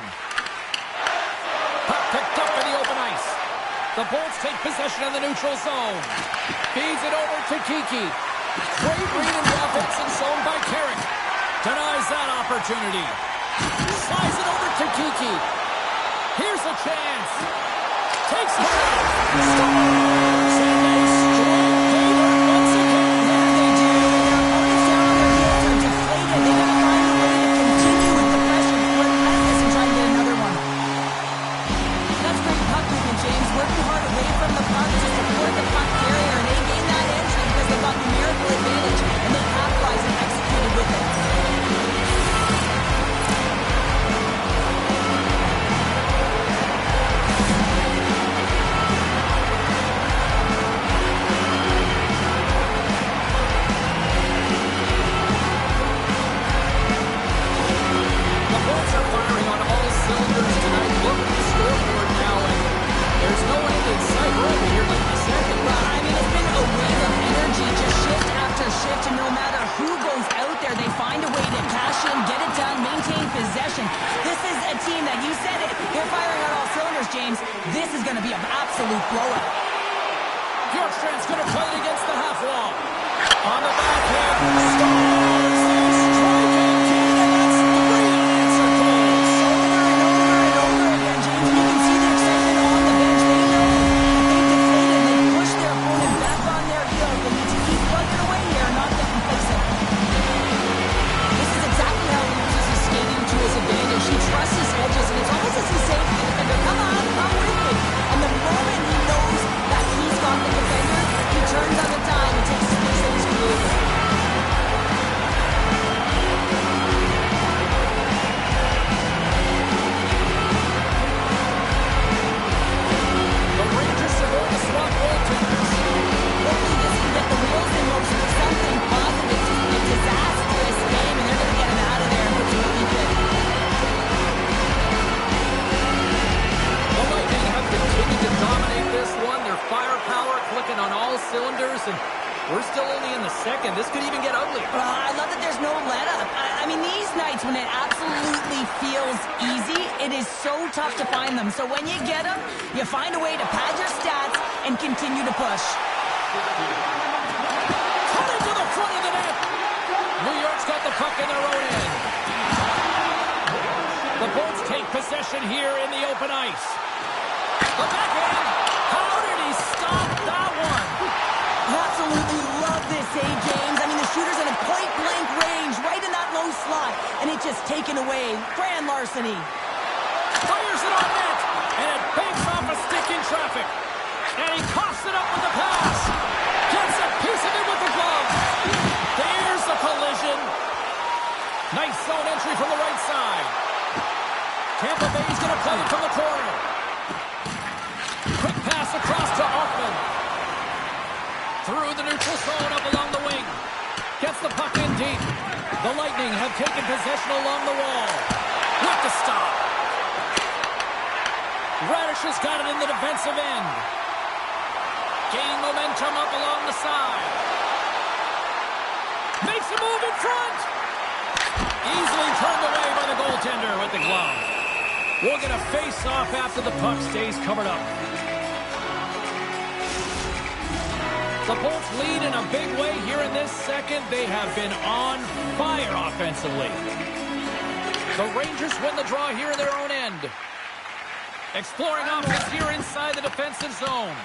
Puck picked up in the open ice. The Bolts take possession in the neutral zone. Feeds it over to Kiki. Great read in the offensive zone by Carrick. Denies that opportunity. Slides it over to Kiki. Here's a chance. Takes it out. Scores! And they strike Baylor once again. Yeah, they do. Their opponents down on their heels are deflated. They got to find a way to continue with the pressure, be relentless, and try and get another one. That's great puck movement, James. Working hard away from the puck to support the puck carrier, and they gained that entry because they got numerical advantage, and they capitalized and executed with it. James, this is going to be an absolute blowout. Bjorkstrand's going to play it against the half wall. On the backhand, scores! They strike again, and that's 3 unanswered goals. Over and over again, James, and you can see the excitement on the bench. They know that they deflated and they pushed their opponent back on their heels. They need to keep plugging away here and not get complacent. This is exactly how he uses his skating to his advantage. He trusts his edges, and it's almost as he's saying to the defender, come on, come with me. And the moment he knows that he's got the defender, he turns on the dime and takes space that he's created. The Rangers are going to swap goaltenders. Hopefully this can get the wheels in motion for something positive. It's just a disastrous game, and they're going to get him out of there and put some relief in. The Lightning have continued to dominate this one. Their firepower clicking on all cylinders, and we're still only in the second. This could even get ugly. I love that there's no let-up. I mean, these nights when it absolutely feels easy, it is so tough to find them. So when you get them, you find a way to pad your stats and continue to push. Coming to the front of the net. New York's got the puck in their own end. The Bolts take possession here in the open ice. The backhand. How did he stop that one? Absolutely love this, James. I mean, the shooter's in a point-blank range, right in that low slot, and it's just taken away. Grand larceny. Fires it on net, and it banks off a stick in traffic. And he coughs it up with the pass. Gets a piece of it with the glove. There's the collision. Nice zone entry from the right side. Tampa Bay's going to play it from the corner. Quick pass across to Hoffman. Through the neutral zone up along the wing. Gets the puck in deep. The Lightning have taken possession along the wall. With the stop. Radish has got it in the defensive end. Gaining momentum up along the side. Makes a move in front. Easily turned away by the goaltender with the glove. We'll get a face-off after the puck stays covered up. The Bolts lead in a big way here in this second. They have been on fire offensively. The Rangers win the draw here in their own end. Exploring offense here inside the defensive zone.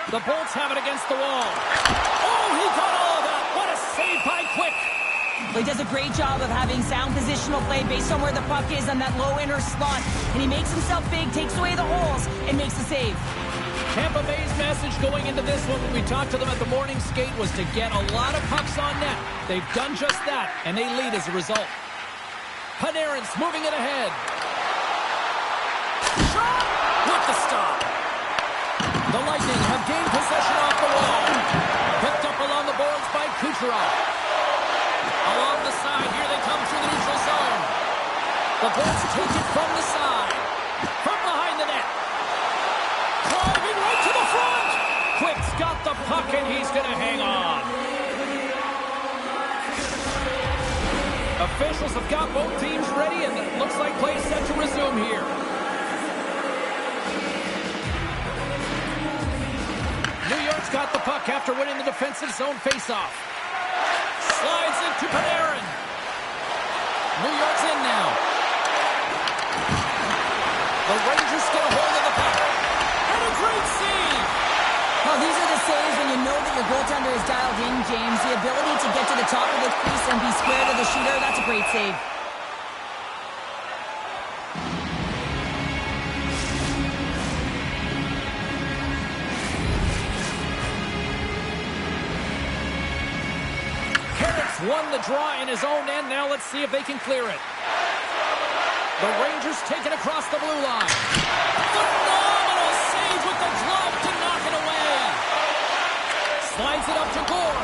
The Bolts have it against the wall. Oh, he got all of that. What a save by Quick. Well, he does a great job of having sound positional play based on where the puck is on that low inner slot. And he makes himself big, takes away the holes, and makes the save. Tampa Bay's message going into this one when we talked to them at the morning skate was to get a lot of pucks on net. They've done just that, and they lead as a result. Panarin's moving it ahead. Shot! With the stop. The Lightning have gained possession off the wall. Picked up along the boards by Kucherov. Along the side, here they come through the neutral zone. The Bolts take it from the side. From behind the net. Driving right to the front. puck, and he's going to hang on. Officials have got both teams ready, and it looks like play set to resume here. New York's got the puck after winning the defensive zone faceoff. Slides into Panarin. New York's in now. The Rangers get a hold of the puck. And a great save. Well, these are the saves when you know that your goaltender is dialed in, James. The ability to get to the top of the crease and be square to the shooter, that's a great save. Carrick's won the draw in his own end. Now let's see if they can clear it. The Rangers take it across the blue line. Phenomenal save with the glove to knock it away. Slides it up to Gore.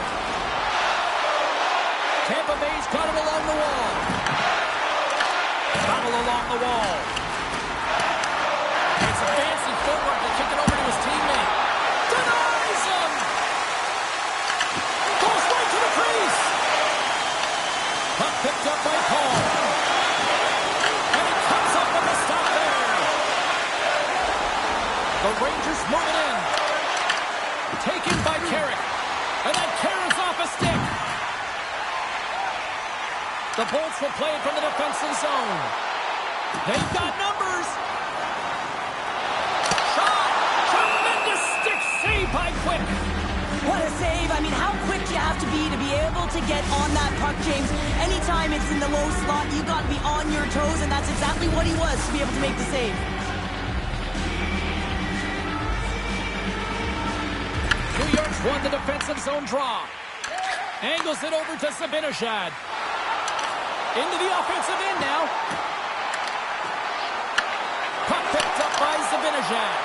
Tampa Bay's got it along the wall. Battle along the wall. It's a fancy footwork to kick it over to his teammate. Denies him. Goes right to the crease. Puck picked up by Paul. And he comes up with the stop there. The Rangers move it in. Taken by Carrick. And then carries off a stick. The Bolts will play it from the defensive zone. They've got numbers. Shot. Tremendous stick save by Quick. What a save. I mean, how quick do you have to be able to get on that puck, James? Anytime it's in the low slot, you got to be on your toes, and that's exactly what he was to be able to make the save. New York's won the defensive zone draw. Angles it over to Zibanejad. Into the offensive end now. Puck picked up by Zibanejad.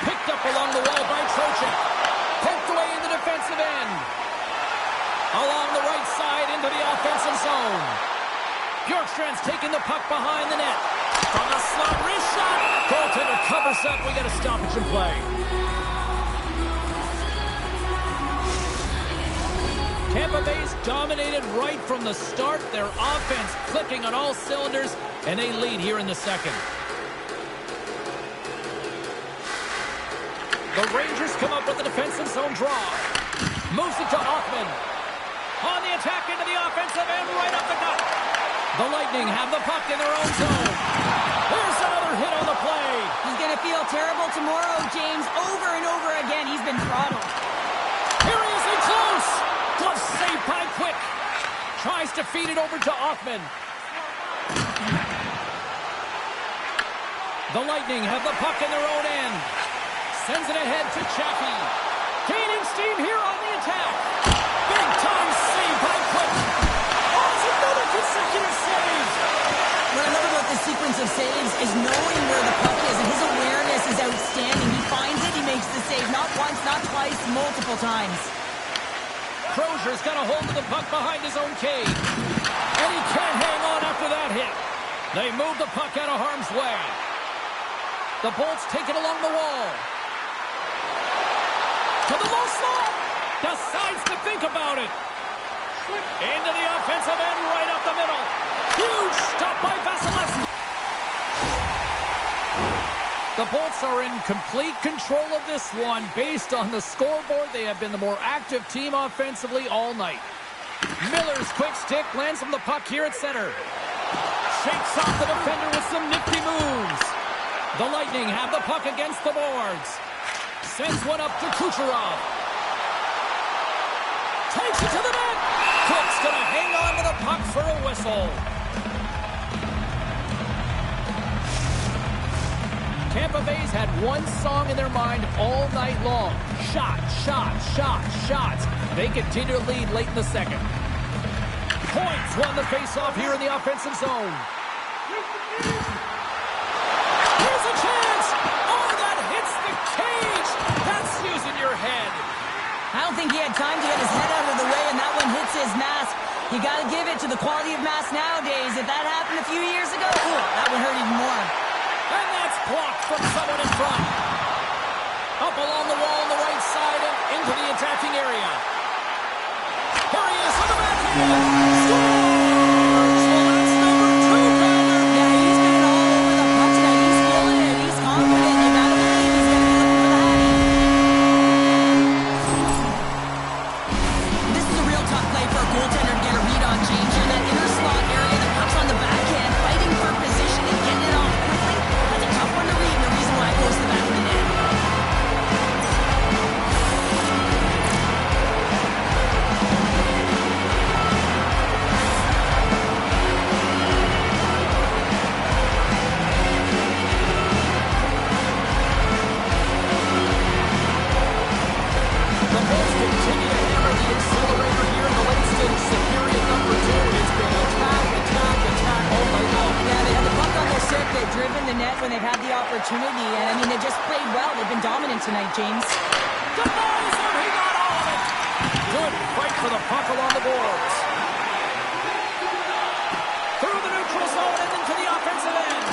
Picked up along the wall by Trocheck. Poked away in the defensive end. Along the right side into the offensive zone. Bjorkstrand's taking the puck behind the net. From the slot, wrist shot. Goaltender covers up. We got a stoppage in play. Tampa Bay's dominated right from the start. Their offense clicking on all cylinders, and they lead here in the second. The Rangers come up with a defensive zone draw. Moves it to Hoffman. On the attack into the offensive end, right up the gut. The Lightning have the puck in their own zone. There's another hit on the play. He's going to feel terrible tomorrow, James. Over and over again, he's been throttled. Here he is in close. Glove saved by Quick. Tries to feed it over to Hoffman. The Lightning have the puck in their own end. Sends it ahead to Chaffee. Gaining steam here on the attack. Big time save by Quick. Oh, it's another consecutive save. What I love about this sequence of saves is knowing where the puck is, and his awareness is outstanding. He finds it, he makes the save. Not once, not twice, multiple times. Crozier's got a hold of the puck behind his own cage. And he can't hang on after that hit. They move the puck out of harm's way. The Bolts take it along the wall. To the low slot. Decides to think about it. Into the offensive end, right up the middle. Huge stop by Vasilevsky. The Bolts are in complete control of this one. Based on the scoreboard, they have been the more active team offensively all night. Miller's quick stick lands from the puck here at center. Shakes off the defender with some nifty moves. The Lightning have the puck against the boards. Sends one up to Kucherov. Takes it to the net. Cook's going to hang on to the puck for a whistle. Tampa Bay's had one song in their mind all night long. Shot, shot, shot, shots. They continue to lead late in the second. Points won the faceoff here in the offensive zone. Here's a chance. Oh, that hits the cage. That's using your head. I don't think he had time to get his head out of the way, and that one hits his mask. You got to give it to the quality of mask nowadays. If that happened a few years ago, that would hurt even more. And that's blocked from someone in front. Up along the wall on the right side and into the attacking area. Here he is on the backhand. Scores! Well, that's number 2, Pounder. Yeah, he's been all over the puck tonight. He's feeling it. He's confident. You gotta believe he's gonna be looking for the hattie. This is a real tough play for a goaltender to get a read on, James. You're in that inner slot area. The puck's on the backhand, fighting for position and getting it off quickly. That's a tough one to read, and the reason why it goes to the back of the net. The Bulls continue to hammer the accelerator here in the late stage. Period number 2. It's been attack all night long. Yeah, they had the puck on their stick. They've driven the net when they've had the opportunity. And, I mean, they just played well. They've been dominant tonight, James. Denies him. He got all of it. Good fight for the puck along the boards. Through the neutral zone and into the offensive end.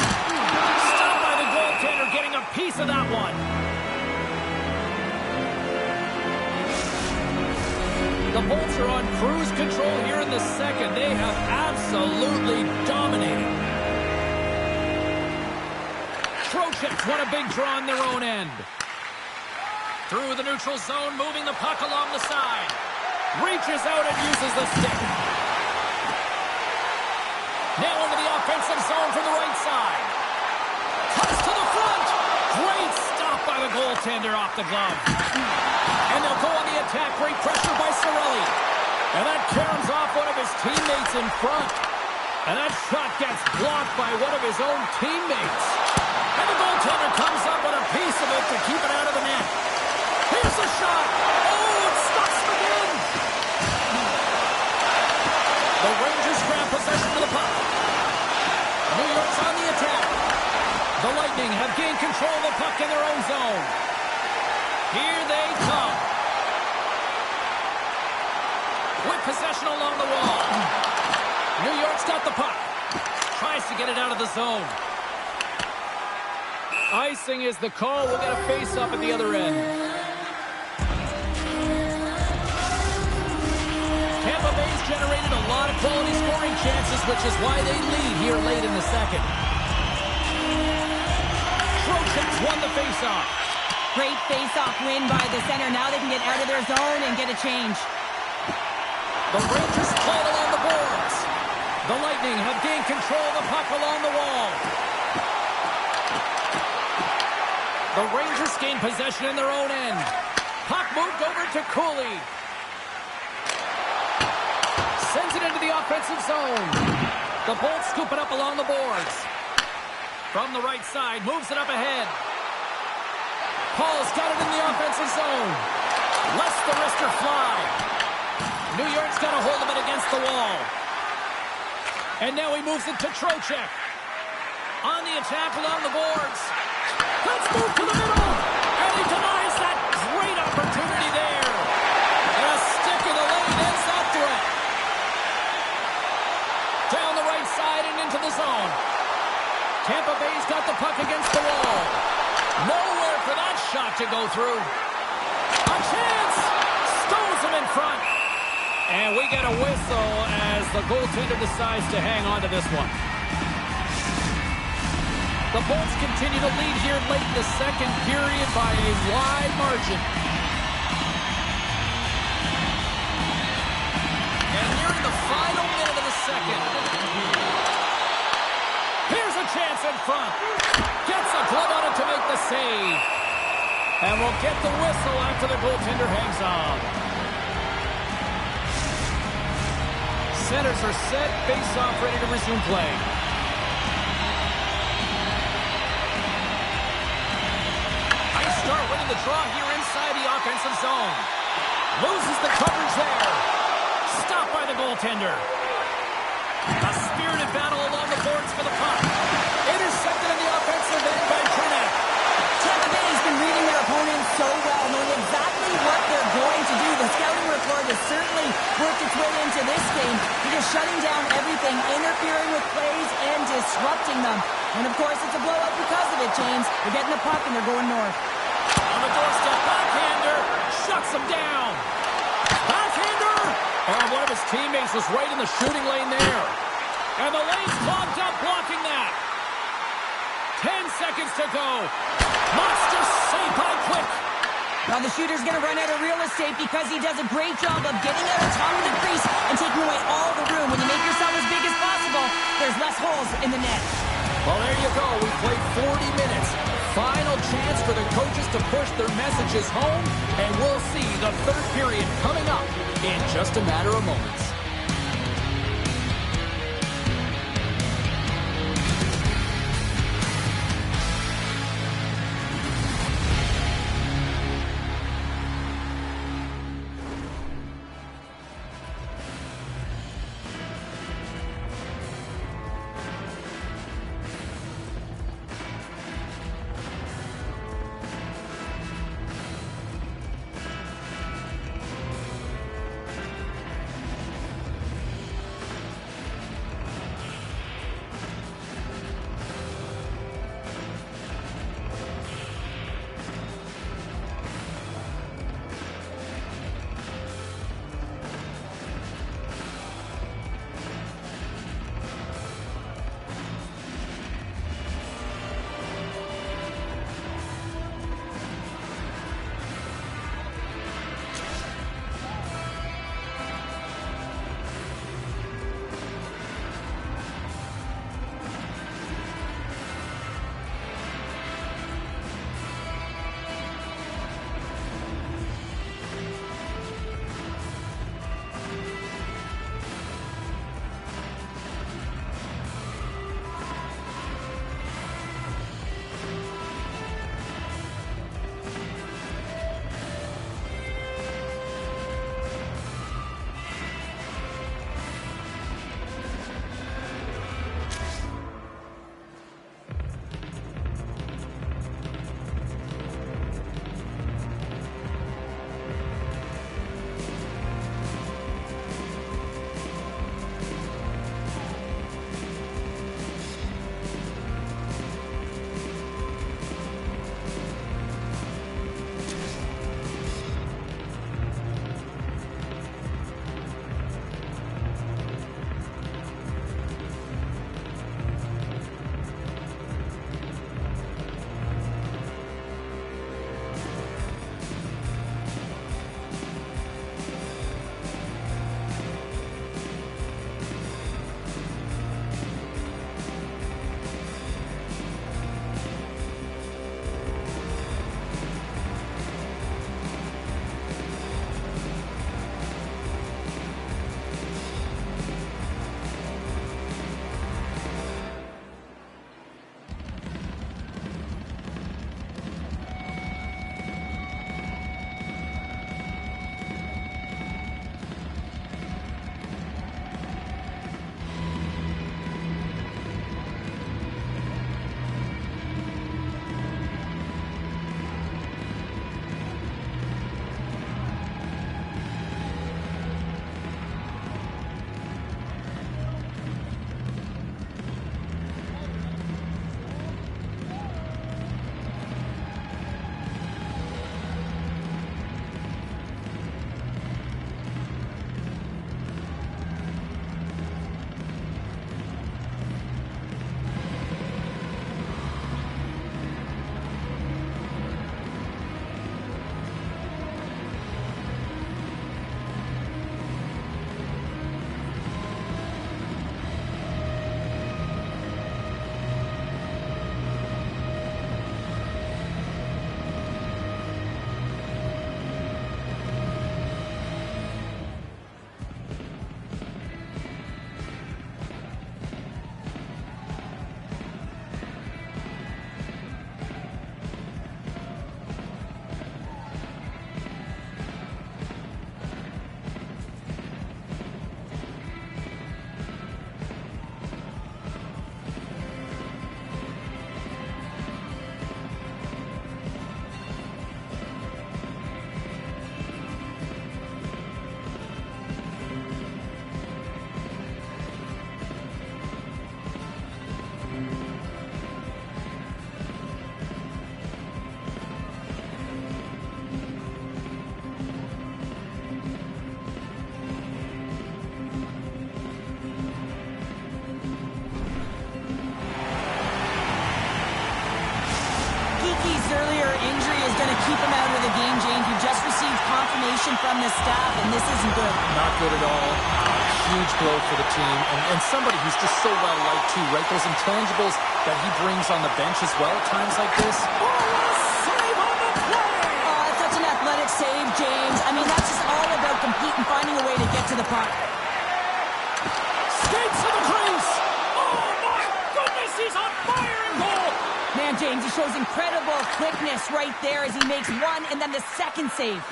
Stopped by the goaltender, getting a piece of that one. The Bolts are on cruise control here in the second. They have absolutely dominated. Trocheck's won a big draw on their own end. Through the neutral zone, moving the puck along the side. Reaches out and uses the stick. Now into the offensive zone from the right side. Cuts to the front. Great stop by the goaltender off the glove. And they'll go on the attack. Great pressure by Cirelli. And that caroms off one of his teammates in front. And that shot gets blocked by one of his own teammates. And the goaltender comes up with a piece of it to keep it out of the net. Here's the shot. Oh, it stops again. The Rangers grab possession of the puck. New York's on the attack. The Lightning have gained control of the puck in their own zone. Here they come. With possession along the wall. New York's got the puck. Tries to get it out of the zone. Icing is the call. We'll get a face-off at the other end. Tampa Bay's generated a lot of quality scoring chances, which is why they lead here late in the second. Trocheck's won the face-off. Great face-off win by the center. Now they can get out of their zone and get a change. The Rangers play along the boards. The Lightning have gained control of the puck along the wall. The Rangers gain possession in their own end. Puck moved over to Cooley. Sends it into the offensive zone. The Bolts scoop it up along the boards. From the right side, moves it up ahead. Paul's got it in the offensive zone. Lets the wrister fly. New York's got a hold of it against the wall. And now he moves it to Trocheck. On the attack along the boards. Let's move to the middle. And he denies that great opportunity there. And a stick in the lane ends that threat. Down the right side and into the zone. Tampa Bay's got the puck against the wall. Nowhere for that shot to go through. A chance. Stones him in front. And we get a whistle as the goaltender decides to hang on to this one. The Bolts continue to lead here late in the second period by a wide margin. And nearing the final minute of the second. Here's a chance in front. Gets a glove on it to make the save. And we'll get the whistle after the goaltender hangs on. Centers are set, face-off ready to resume play. Nice start winning the draw here inside the offensive zone. Loses the coverage there. Stopped by the goaltender. A spirited battle along the boards for the puck. Intercepted in the offensive end by Dragant. Tampa Bay has been reading their opponents so well, knowing exactly what they're going to do. The scouting report has certainly worked its way into this game. They're just shutting down everything, interfering with plays, and disrupting them. And, of course, it's a blowout because of it, James. They're getting the puck, and they're going north. On the doorstep, backhander. Shuts him down. Backhander. Oh, one of his teammates was right in the shooting lane there. And the lane's clogged up blocking that. 10 seconds to go. Monster save by Quick. Now the shooter's going to run out of real estate because he does a great job of getting out on top of the crease and taking away all the room. When you make yourself as big as possible, there's less holes in the net. Well, there you go. We played 40 minutes. Final chance for the coaches to push their messages home, and we'll see the third period coming up in just a matter of moments. just received confirmation from the staff, and this isn't good. Not good at all. Huge blow for the team, and somebody who's just so well-liked too, right? Those intangibles that he brings on the bench as well at times like this. Oh, save on the play! Oh, such an athletic save, James. I mean, that's just all about competing, finding a way to get to the puck. Skates to the crease! Oh, my goodness, he's on fire in goal! Man, James, he shows incredible quickness right there as he makes one and then the second save.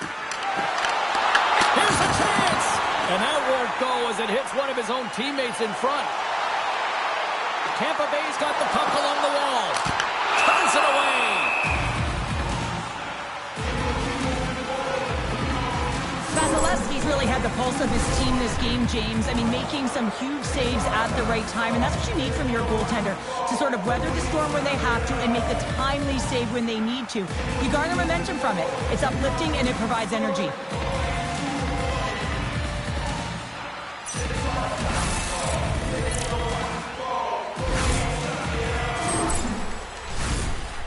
Here's a chance! And that won't go as it hits one of his own teammates in front. Tampa Bay's got the puck along the wall. Turns it away! Vasilevsky's really had the pulse of his team this game, James. I mean, making some huge saves at the right time, and that's what you need from your goaltender, to sort of weather the storm when they have to and make the timely save when they need to. You garner momentum from it. It's uplifting and it provides energy.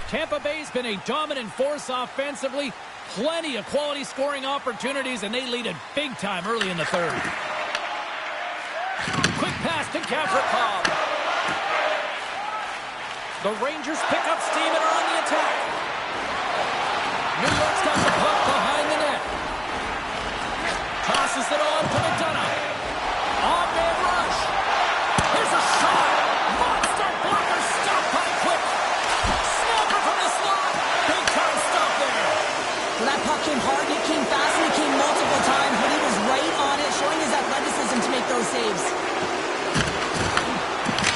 Tampa Bay's been a dominant force offensively. Plenty of quality scoring opportunities, and they lead it big time early in the third. Quick pass to Gavrikov. The Rangers pick up steam and are on the attack. New York's got the puck behind the net. Tosses it on to McDonough. On-man rush. Here's a shot. Monster blocker stopped by Quick. Snapper from the slot. Big time stop there. Well, that puck came hard, it came fast, and it came multiple times, but he was right on it, showing his athleticism to make those saves.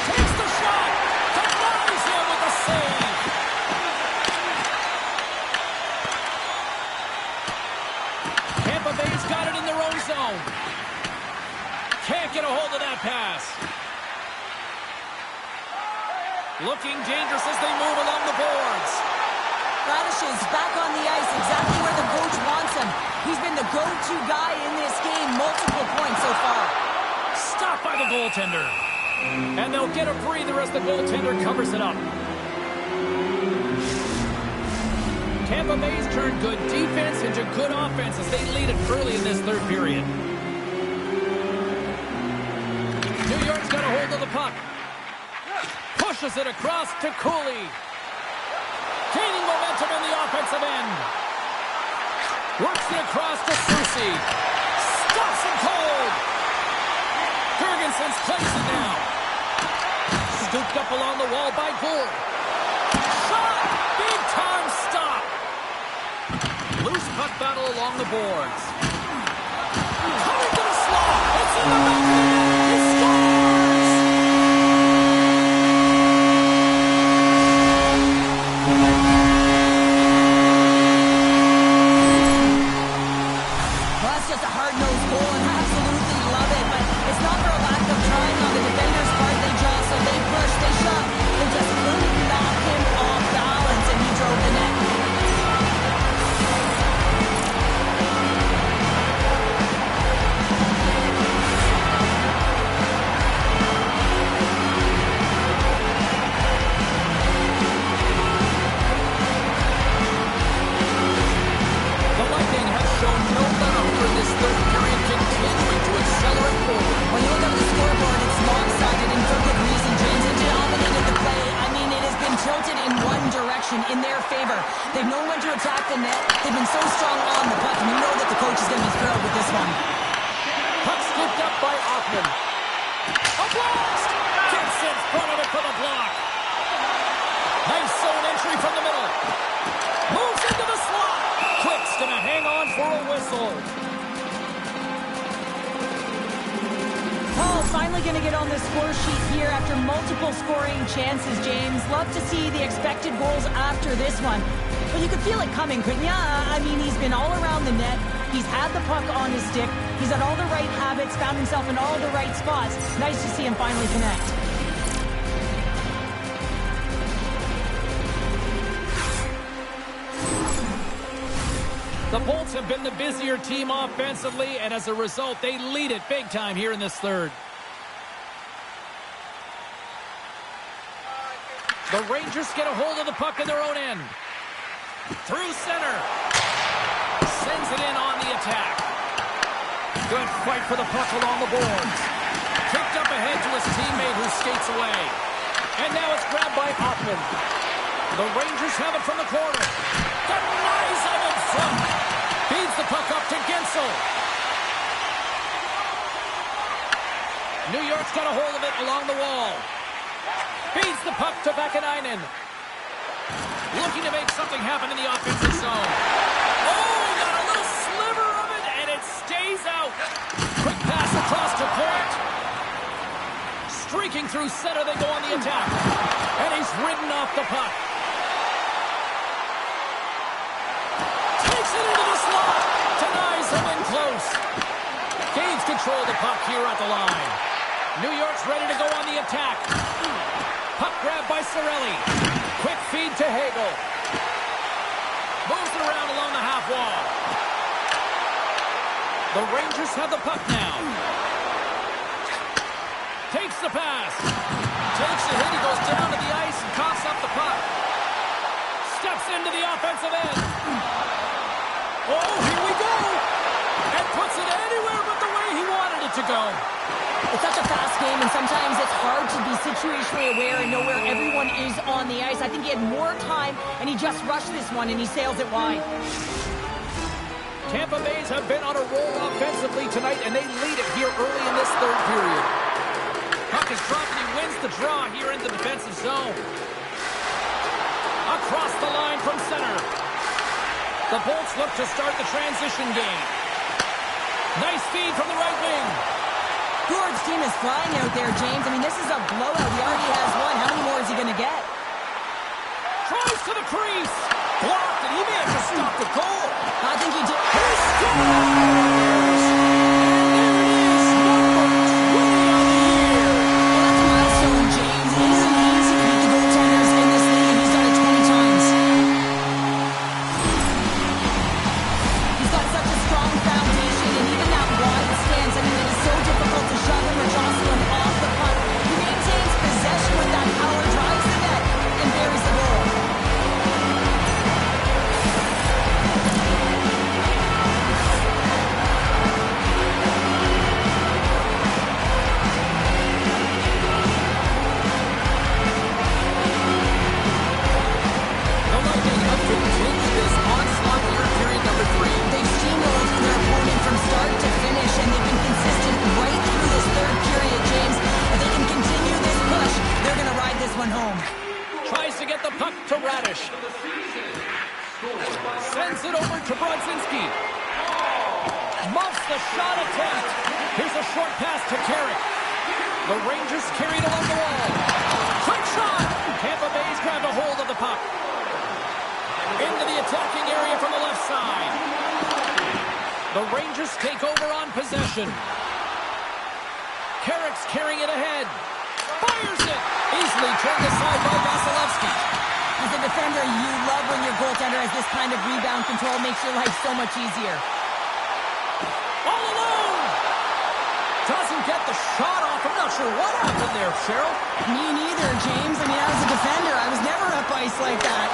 Takes the shot. Denies him with the save. Tampa Bay's got it in their own zone. Can't get a hold of that pass. Looking dangerous as they move along the boards. Radish is back on the ice, exactly where the coach wants him. He's been the go-to guy in this game, multiple points so far. Stopped by the goaltender. And they'll get a breather as the goaltender covers it up. Tampa Bay's turned good defense into good offense as they lead it early in this third period. New York's got a hold of the puck. Pushes it across to Cooley. Gaining momentum in the offensive end. Works it across to Soucy. Stops him cold. Ferguson's plays it down. Scooped up along the wall by Gould. Shot! Big time stop. Loose puck battle along the boards. Coming to the slot. It's in the back of the net. He scores! Just a hard-nosed goal, and I absolutely love it, but it's not for a lack of trying on the defender's part. They jostle, they push, they shove. They just couldn't knock him off balance, and he drove the net. The Lightning have shown no let up for this third period, continuing to accelerate forward. When you look up the scoreboard, it's lopsided, and for good reason. James has dominated the play. I mean, it has been tilted in one direction, in their favor. They've known when to attack the net. They've been so strong on the puck, and you know that the coach is going to be thrilled with this one. Puck scooped up by Hoffman. A blast! Gets in front of it for the block. Nice zone entry from the middle. Moves into the slot. Quick's gonna hang on for a whistle. Paul finally going to get on the score sheet here after multiple scoring chances, James. Love to see the expected goals after this one. But you could feel it coming, couldn't ya? I mean, he's been all around the net. He's had the puck on his stick. He's had all the right habits, found himself in all the right spots. Nice to see him finally connect. The Bolts have been the busier team offensively, and as a result, they lead it big time here in this third. The Rangers get a hold of the puck in their own end. Through center. sends it in on the attack. Good fight for the puck along the boards. Kicked up ahead to his teammate who skates away. And now it's grabbed by Hoffman. The Rangers have it from the corner. Denies him in front. Feeds the puck up to Gensel. New York's got a hold of it along the wall. Feeds the puck to Vakanainen. Looking to make something happen in the offensive zone. Oh, got a little sliver of it, and it stays out. Quick pass across to Point. Streaking through center, they go on the attack. And he's ridden off the puck. Takes it into the slot. Denies him in close. Gains control of the puck here at the line. New York's ready to go on the attack. Puck grab by Cirelli. Quick feed to Hagel. Moves it around along the half wall. The Rangers have the puck now. Takes the pass. Takes the hit. He goes down to the ice and coughs up the puck. Steps into the offensive end. Oh, here we go. And puts it anywhere but the way he wanted it to go. It's such a fast game, and sometimes it's hard to be situationally aware and know where everyone is on the ice. I think he had more time, and he just rushed this one, and he sails it wide. Tampa Bay's have been on a roll offensively tonight, and they lead it here early in this third period. Puck is dropped, and he wins the draw here in the defensive zone. Across the line from center. The Bolts look to start the transition game. Nice feed from the right wing. Gord's team is flying out there, James. I mean, this is a blowout. He already has one. How many more is he going to get? Tries to the crease. Blocked, and he may have just stopped the goal. I think he did. He scores! And there it is, number 20 on the year. That's a milestone, James. It isn't easy to beat the goaltenders in this league, and he's done it 20 times. He's got such a strong foundation, and even that wide stance, I mean, it is so difficult to shove him or jostle him off the puck. He maintains possession with that power, drives the net, and buries the goal. The Lightning have continued this onslaught here in period number 3. They've steamrolled their opponent from start to finish, and they've been consistent right through this third period, James. If they can continue this push, they're going to ride this one home. Tries to get the puck to Radish. Sends it over to Brodzinski. Muffs the shot attempt. Here's a short pass to Carrick. The Rangers carried along the wall. Quick shot. Tampa Bay's grabbed a hold of the puck. Into the attacking area from the left side. The Rangers take over on possession. Carrick's carrying it ahead. Fires it. Easily turned aside by Vasilevsky. As a defender, you love when your goaltender has this kind of rebound control. Makes your life so much easier. All alone. Doesn't get the shot off. I'm not sure what happened there, Cheryl. Me neither, James. I mean, I was a defender. I was never up ice like that.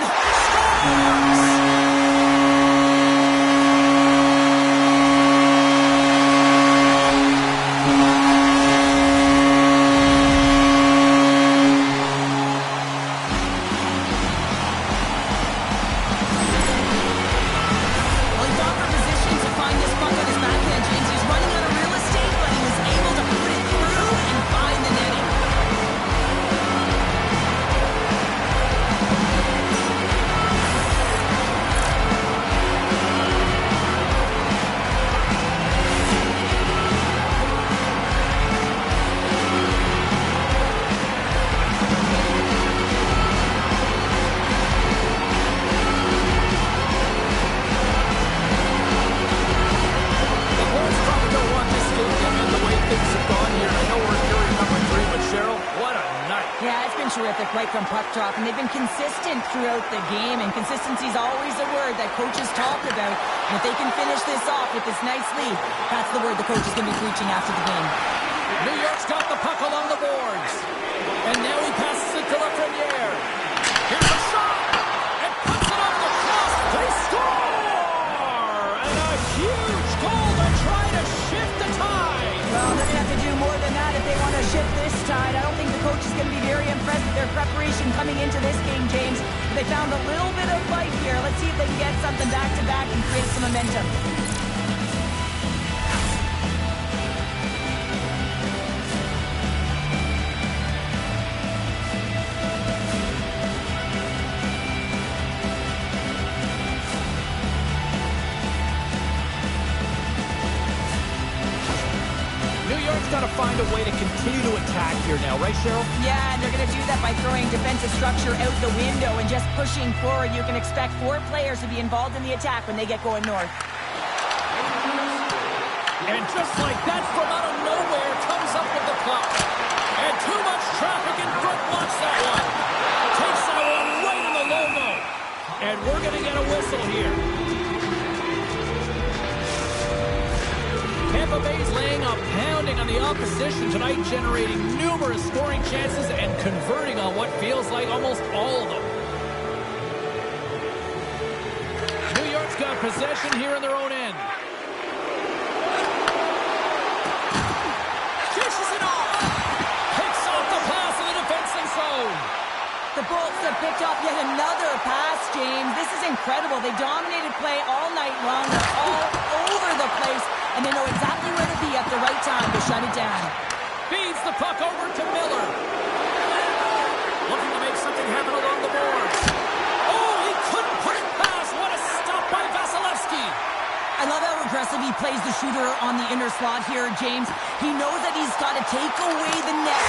Well, he fought for position to find this puck on his backhand, James. He's running out of real estate, but he was able to put it through and find the netting. The Bulls probably don't want this game to end the way things have gone here. I know we're in period number 3, but Cheryl, what a night. Yeah, it's been terrific right from puck drop, and they've been consistent throughout the game, and consistency is always a word that coaches talk about. And if they can finish this off with this nice lead, that's the word the coach is going to be preaching after the game. New York's got the puck along the boards. And now he passes it to Lafreniere. Here's a shot. And puts it up the cross. They score! And a ship this tide. I don't think the coach is going to be very impressed with their preparation coming into this game, James. They found a little bit of fight here. Let's see if they can get something back-to-back and create some momentum. Got to find a way to continue to attack here now, right, Cheryl? Yeah, and they're going to do that by throwing defensive structure out the window and just pushing forward. You can expect 4 players to be involved in the attack when they get going north. And just like that, from out of nowhere, comes up with the puck. And too much traffic in front blocks that one. Takes that one right in the logo. And we're going to get a whistle here. Tampa Bay's laying a pounding on the opposition tonight, generating numerous scoring chances and converting on what feels like almost all of them. New York's got possession here in their own end. Dishes it off. Picks off the pass in the defensive zone. The Bolts have picked up yet another pass, James. This is incredible. They dominated play all night long. They're all over the place, and they know exactly where to be at the right time to shut it down. Feeds the puck over to Miller. Looking to make something happen along the boards. Oh, he couldn't put it past. What a stop by Vasilevsky. I love how aggressive he plays the shooter on the inner slot here, James. He knows that he's got to take away the net.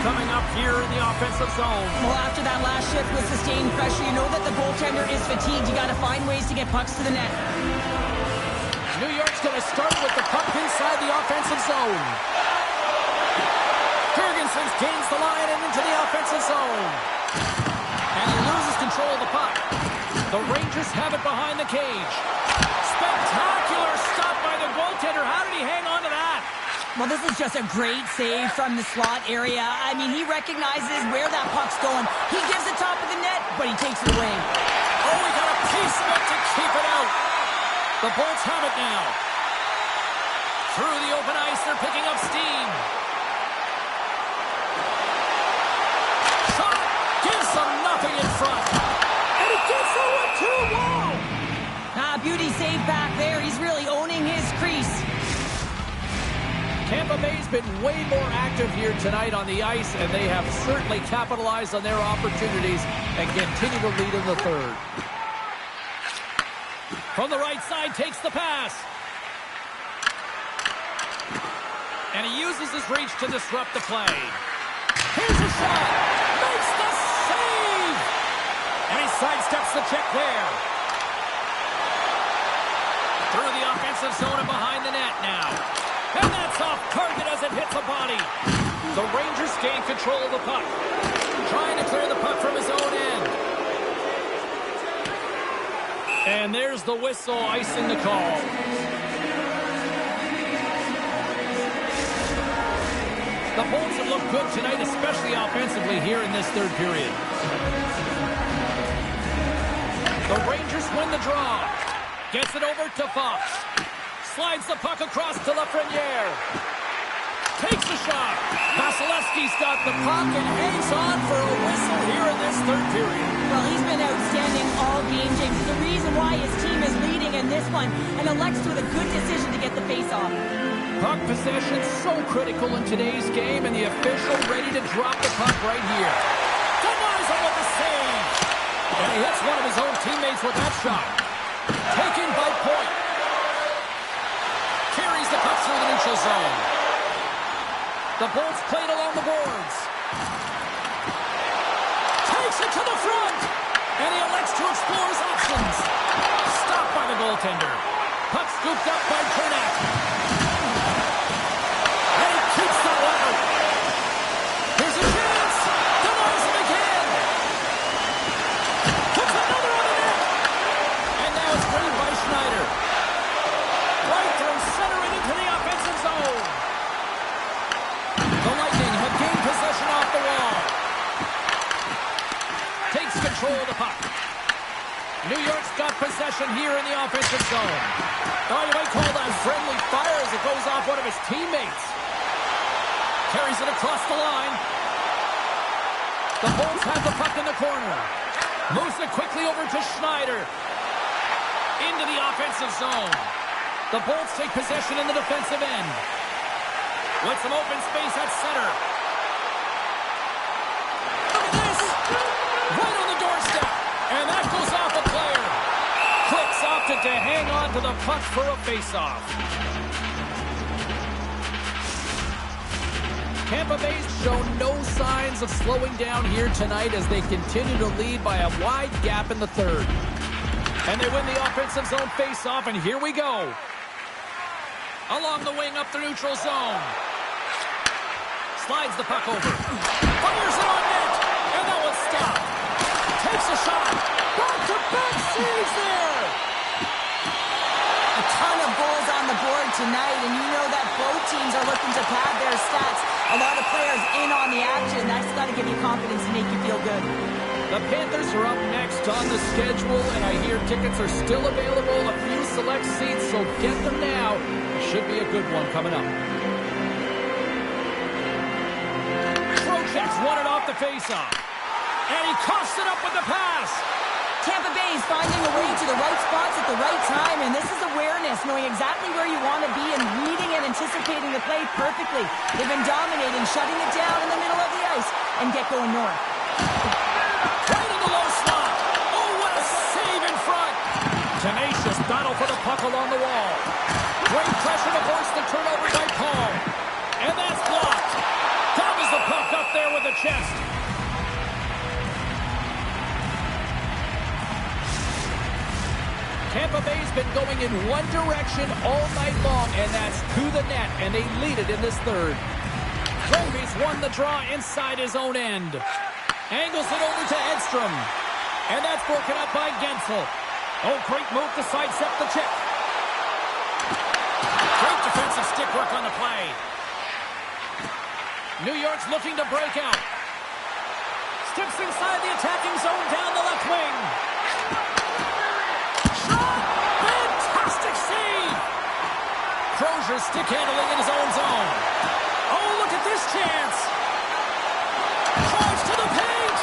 Coming up here in the offensive zone. Well, after that last shift with sustained pressure, you know that the goaltender is fatigued. You got to find ways to get pucks to the net. New York's going to start with the puck inside the offensive zone. Ferguson gains the line and into the offensive zone. And he loses control of the puck. The Rangers have it behind the cage. Spectacular stop by the goaltender. How did he hang on to that? Well, this is just a great save from the slot area. I mean, he recognizes where that puck's going. He gives the top of the net, but he takes it away. Oh, he got a piece of it to keep it out. The Bolts have it now. Through the open ice, they're picking up steam. Shot gives them nothing in front. And he gets the one too. Wow. Beauty save back there. He's really owning his crease. Tampa Bay's been way more active here tonight on the ice, and they have certainly capitalized on their opportunities and continue to lead in the third. From the right side, takes the pass. And he uses his reach to disrupt the play. Here's a shot. Makes the save. And he sidesteps the check there. Through the offensive zone and behind the net now. And that's off target as it hits a body. The Rangers gain control of the puck. Trying to clear the puck And there's the whistle, icing the call. The Bolts have looked good tonight, especially offensively here in this third period. The Rangers win the draw. Gets it over to Fox. Slides the puck across to Lafreniere. Takes the shot. Vasilevsky's got the puck and hangs on for a whistle here in this third period. Well, he's been outstanding all game, James. There's a reason why his team is leading in this one, and elects with a good decision to get the face-off. Puck possession so critical in today's game, and the official ready to drop the puck right here. Denies him with the save. And he hits one of his own teammates with that shot. Taken by Point. Carries the puck through the neutral zone. The Bolts played along the boards. Takes it to the front. And he elects to explore his options. Stopped by the goaltender. Puck scooped up by Dragant. And he keeps the puck out. Here's a chance. Denies him again. Puts another on the net. And now it's cleared by Schneider. Right through center and into the offensive zone. The Lightning have gained possession off the wall. Takes control of the puck. New York's got possession here in the offensive zone. Oh, you might call that friendly fire as it goes off one of his teammates. Carries it across the line. The Bolts have the puck in the corner. Moves it quickly over to Schneider. Into the offensive zone. The Bolts take possession in the defensive end. With some open space at center. Look at this! Right on the doorstep. And that goes off a player. Clicks opted to hang on to the puck for a faceoff. Tampa Bay's shown no signs of slowing down here tonight as they continue to lead by a wide gap in the third. And they win the offensive zone faceoff, and here we go. Along the wing up the neutral zone. Slides the puck over. Fires it on net. And that one's stopped. Takes a shot. Back-to-back saves there. A ton of goals on the board tonight, and you know that both teams are looking to pad their stats. A lot of players in on the action. That's got to give you confidence and make you feel good. The Panthers are up next on the schedule, and I hear tickets are still available. A few select seats, so get them now. It should be a good one coming up. Trocheck's won it off the faceoff. And he coughs it up with the pass. Tampa Bay is finding a way to the right spots at the right time, and this is awareness, knowing exactly where you want to be and reading and anticipating the play perfectly. They've been dominating, shutting it down in the middle of the ice, and get going north. Right in the low slot. Oh, what a save in front. Tenacious battle for the puck along the wall. Great pressure to force the turnover by Paul. And that's blocked. Gobbles the puck up there with the chest. Tampa Bay's been going in one direction all night long, and that's to the net, and they lead it in this third. Roby's won the draw inside his own end. Angles it over to Edstrom. And that's broken up by Gensel. Oh, great move to sidestep the chip. Great defensive stick work on the play. New York's looking to break out. Steps inside the attacking zone down the left wing. Shot! Fantastic save! Crozier stick handling in his own zone. Oh, look at this chance! Drives to the paint!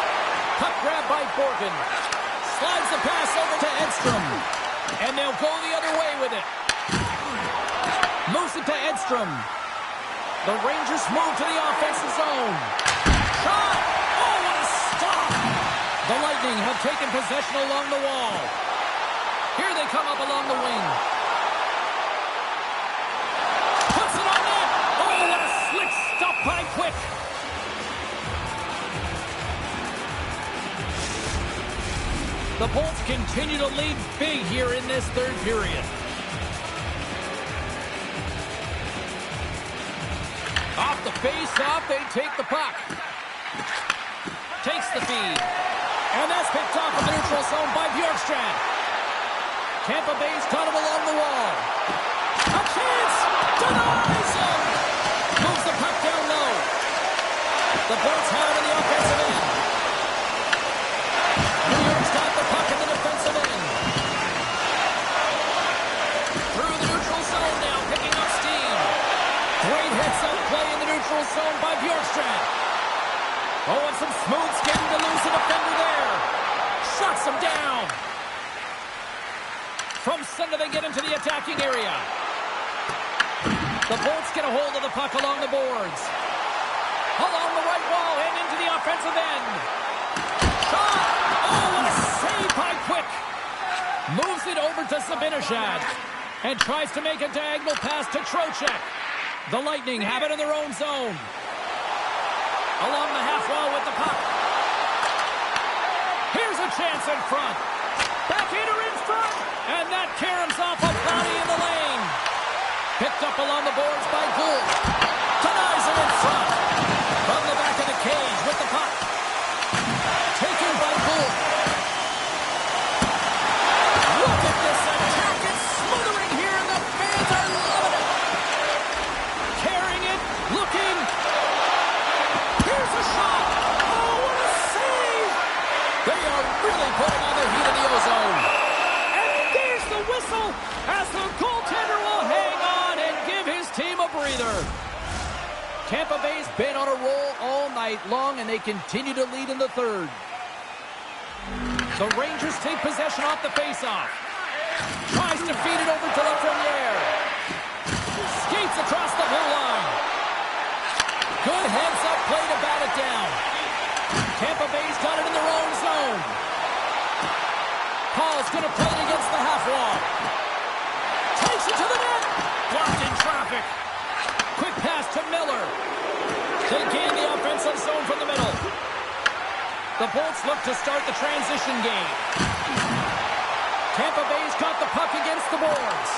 Puck grab by Borgen. Slides the pass over to Edstrom. And they'll go the other way with it. Moves it to Edstrom. The Rangers move to the offensive zone. Shot! Oh, what a stop! The Lightning have taken possession along the wall. Here they come up along the wing. Puts it on net! Oh, what a slick stop by Quick! The Bolts continue to lead big here in this third period. Off the face-off, they take the puck. Takes the feed. And that's picked off in the neutral zone by Bjorkstrand. Tampa Bay's got him along the wall. A chance! Denies him! Moves the puck down low. The Bolts have it in the offensive end. New York's got the puck in the defensive end. Through the neutral zone now, picking up steam. Great heads-up play in the neutral zone by Bjorkstrand. Oh, and some smooth skating to lose the defender there. Shuts him down. From center, they get into the attacking area. The Bolts get a hold of the puck along the boards. Along the right wall and into the offensive end. Shot! Oh, what a save by Quick. Moves it over to Zibanejad and tries to make a diagonal pass to Trocheck. The Lightning have it in their own zone. Along the half wall with the puck. Here's a chance in front. Backhander in front. And that caroms off a body in the lane. Picked up along the boards by Gould. Denies him in front. From the back of the cage with the puck. Taken by Gould. Look at this attack. It's smothering here and the fans are loving it. Carrying it. Looking. Here's a shot. Oh, what a save. They are really putting on the heat in the ozone. And there's the whistle as the goaltender will hang on and give his team a breather. Tampa Bay's been on a roll all night long, and they continue to lead in the third. The Rangers take possession off the faceoff. Tries to feed it over to Lafreniere. Skates across the blue line. Good heads-up play to bat it down. Tampa Bay's got it in their own zone. Paul's going to play it against the half wall. Takes it to the net. Blocked in traffic. Quick pass to Miller. They gain the offensive zone from the middle. The Bolts look to start the transition game. Tampa Bay's got the puck against the boards.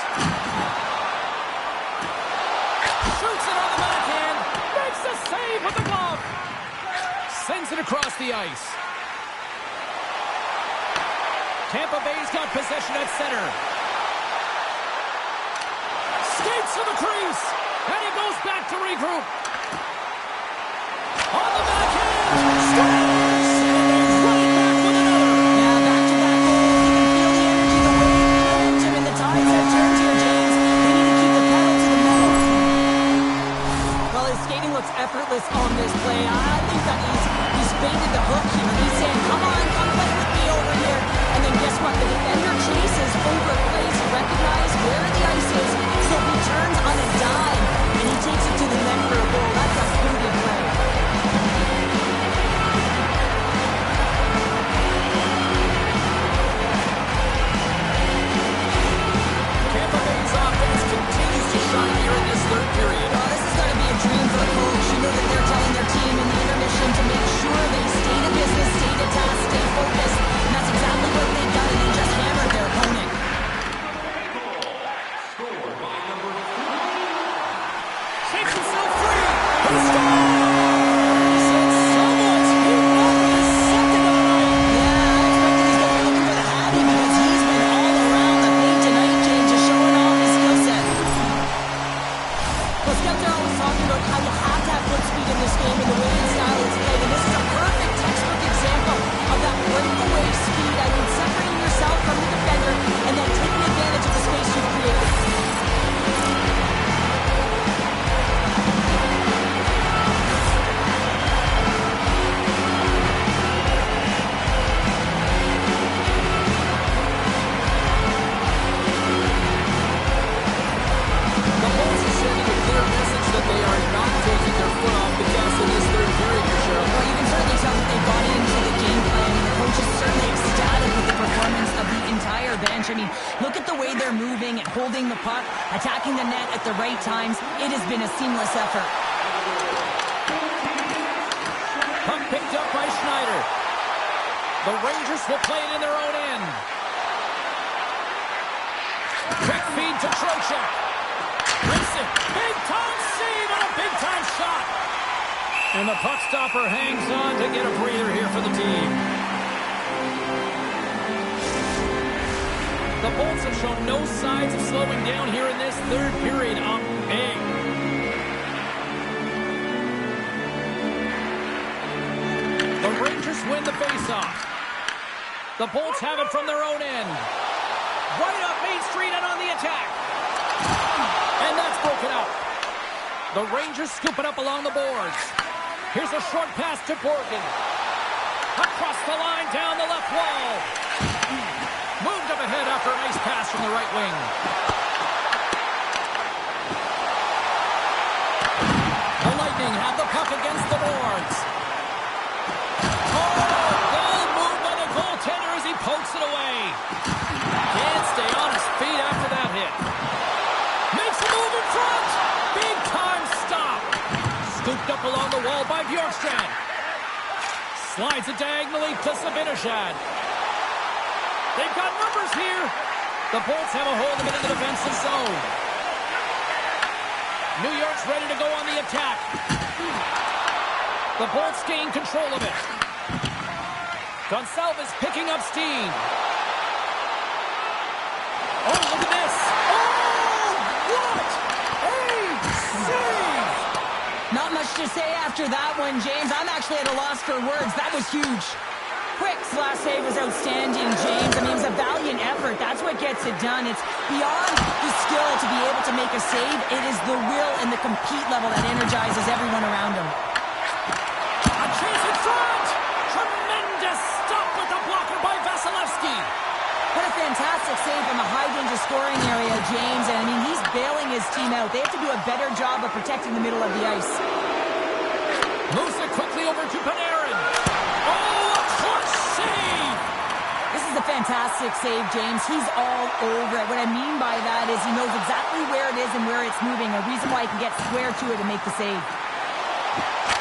Shoots it on the backhand. Makes the save with the glove. Sends it across the ice. Tampa Bay's got possession at center. Skates to the crease. And he goes back to regroup. On the backhand. Scores! Right back with another. Yeah, back-to-back goals. You can feel the energy, the wave, the momentum, and the tides have turned here, James. They need to keep the pedal to the metal. Well, his skating looks effortless on this play. I think that he's baited the hook here. He's saying, come on, come play with me over here. And then guess what? The defender chases over plays to recognize where the ice is. So he turns on a dime, and he takes it to the net for a goal. That's a fruity play. Tampa Bay's offense continues to shine here in this third period. Oh, this is going to be a dream for the coach. You know that they're telling their team in the intermission to make sure they stay to business, stay to task, stay focused. And that's exactly what they've done, and they just hammered their opponent. Takes himself free. He scores! And someone's beaten up with his second of the night. Yeah, I expected he's going to be looking for the Hattie because he's been all around the paint tonight, James, just showing off his skill set. Well, scouts are always talking about how you have to have foot speed in this game and the way and style is played, and this is a perfect textbook example of that breakaway speed. I mean, separating yourself from the defender and then taking advantage of the space you've created. The Bolts are sending a clear message that they are not taking their foot off the gas in this third period here, Sheriff. Well, you can certainly tell that they bought into the game plan, and the coach is certainly ecstatic with the performance of the entire bench. I mean, look at the way they're moving and holding the puck, attacking the net at the right times. It has been a seamless effort. Puck picked up by Schneider. The Rangers will play it in their own end. Quick feed to Trocheck. Rips it. Big time save and a big time shot. And the puck stopper hangs on to get a breather here for the team. The Bolts have shown no signs of slowing down here in this third period. Up big. The Rangers win the faceoff. The Bolts have it from their own end. Right up Main Street and on the attack. And that's broken up. The Rangers scoop it up along the boards. Here's a short pass to Borgen. Across the line, down the left wall. Moved up ahead after a nice pass from the right wing. The Lightning have the puck against the boards. Oh, goal moved by the goaltender as he pokes it away. Can't stay on his feet after that hit. Makes a move in front. Big time stop. Scooped up along the wall by Bjorkstrand. Slides it diagonally to Sabinishad. They've got numbers here. The Bolts have a hold of it in the defensive zone. New York's ready to go on the attack. The Bolts gain control of it. Gonçalves picking up steam. Oh, look at this. Oh, what a save! Not much to say after that one, James. I'm actually at a loss for words. That was huge. Quick's last save was outstanding, James. I mean, it was a valiant effort. That's what gets it done. It's beyond the skill to be able to make a save. It is the will and the compete level that energizes everyone around him. A chase in front! Tremendous stop with the blocker by Vasilevsky. What a fantastic save from a high-danger scoring area, James. And, I mean, he's bailing his team out. They have to do a better job of protecting the middle of the ice. Moves it quickly over to Panarin. Oh, a clutch save! This is a fantastic save, James. He's all over it. What I mean by that is he knows exactly where it is and where it's moving. A reason why he can get square to it and make the save.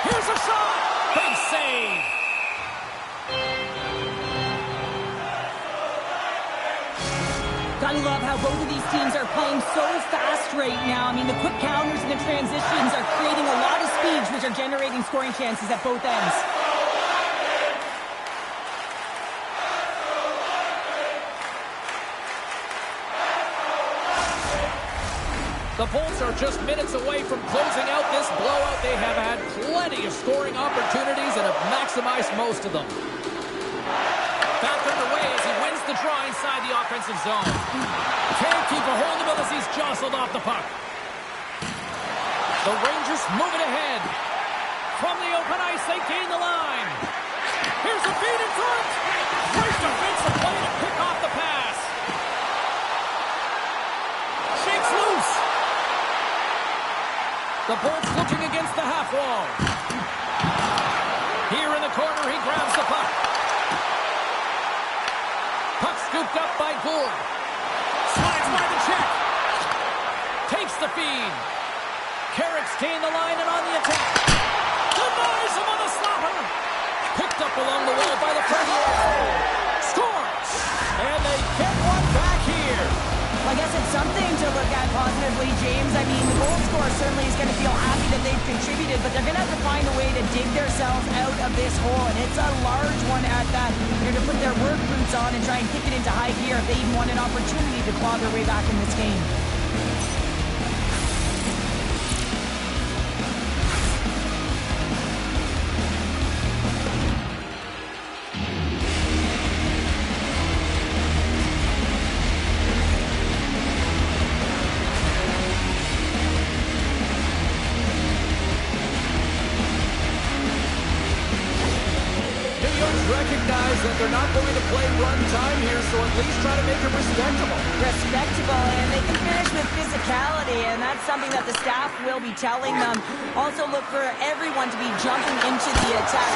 Here's a shot! Big save! Gotta love how both of these teams are playing so fast right now. I mean, the quick counters and the transitions are creating a lot of speeds, which are generating scoring chances at both ends. The Bolts are just minutes away from closing out this blowout. They have had plenty of scoring opportunities and have maximized most of them. Back underway as he wins the draw inside the offensive zone. Can't keep a hold of him as he's jostled off the puck. The Rangers move it ahead. From the open ice, they gain the line. Here's a feed in front. Great defensive play to pick off the pass. Shakes loose. The Bolts looking against the half wall. Here in the corner, he grabs the puck. Puck scooped up by Gould. Slides by the check. Takes the feed. Carrick's gain the line and on the attack. Denies him on the slapper. Picked up along the wall by the Ferrier. Scores! And they get one back here. Well, I guess it's something to look at positively, James. I mean, the goal scorer certainly is going to feel happy that they've contributed, but they're going to have to find a way to dig themselves out of this hole, and it's a large one at that. They're going to put their work boots on and try and kick it into high gear if they even want an opportunity to claw their way back in this game. Recognize that they're not going to play run time here, so at least try to make it respectable. Respectable, and they can finish with physicality, and that's something that the staff will be telling them. Also look for everyone to be jumping into the attack.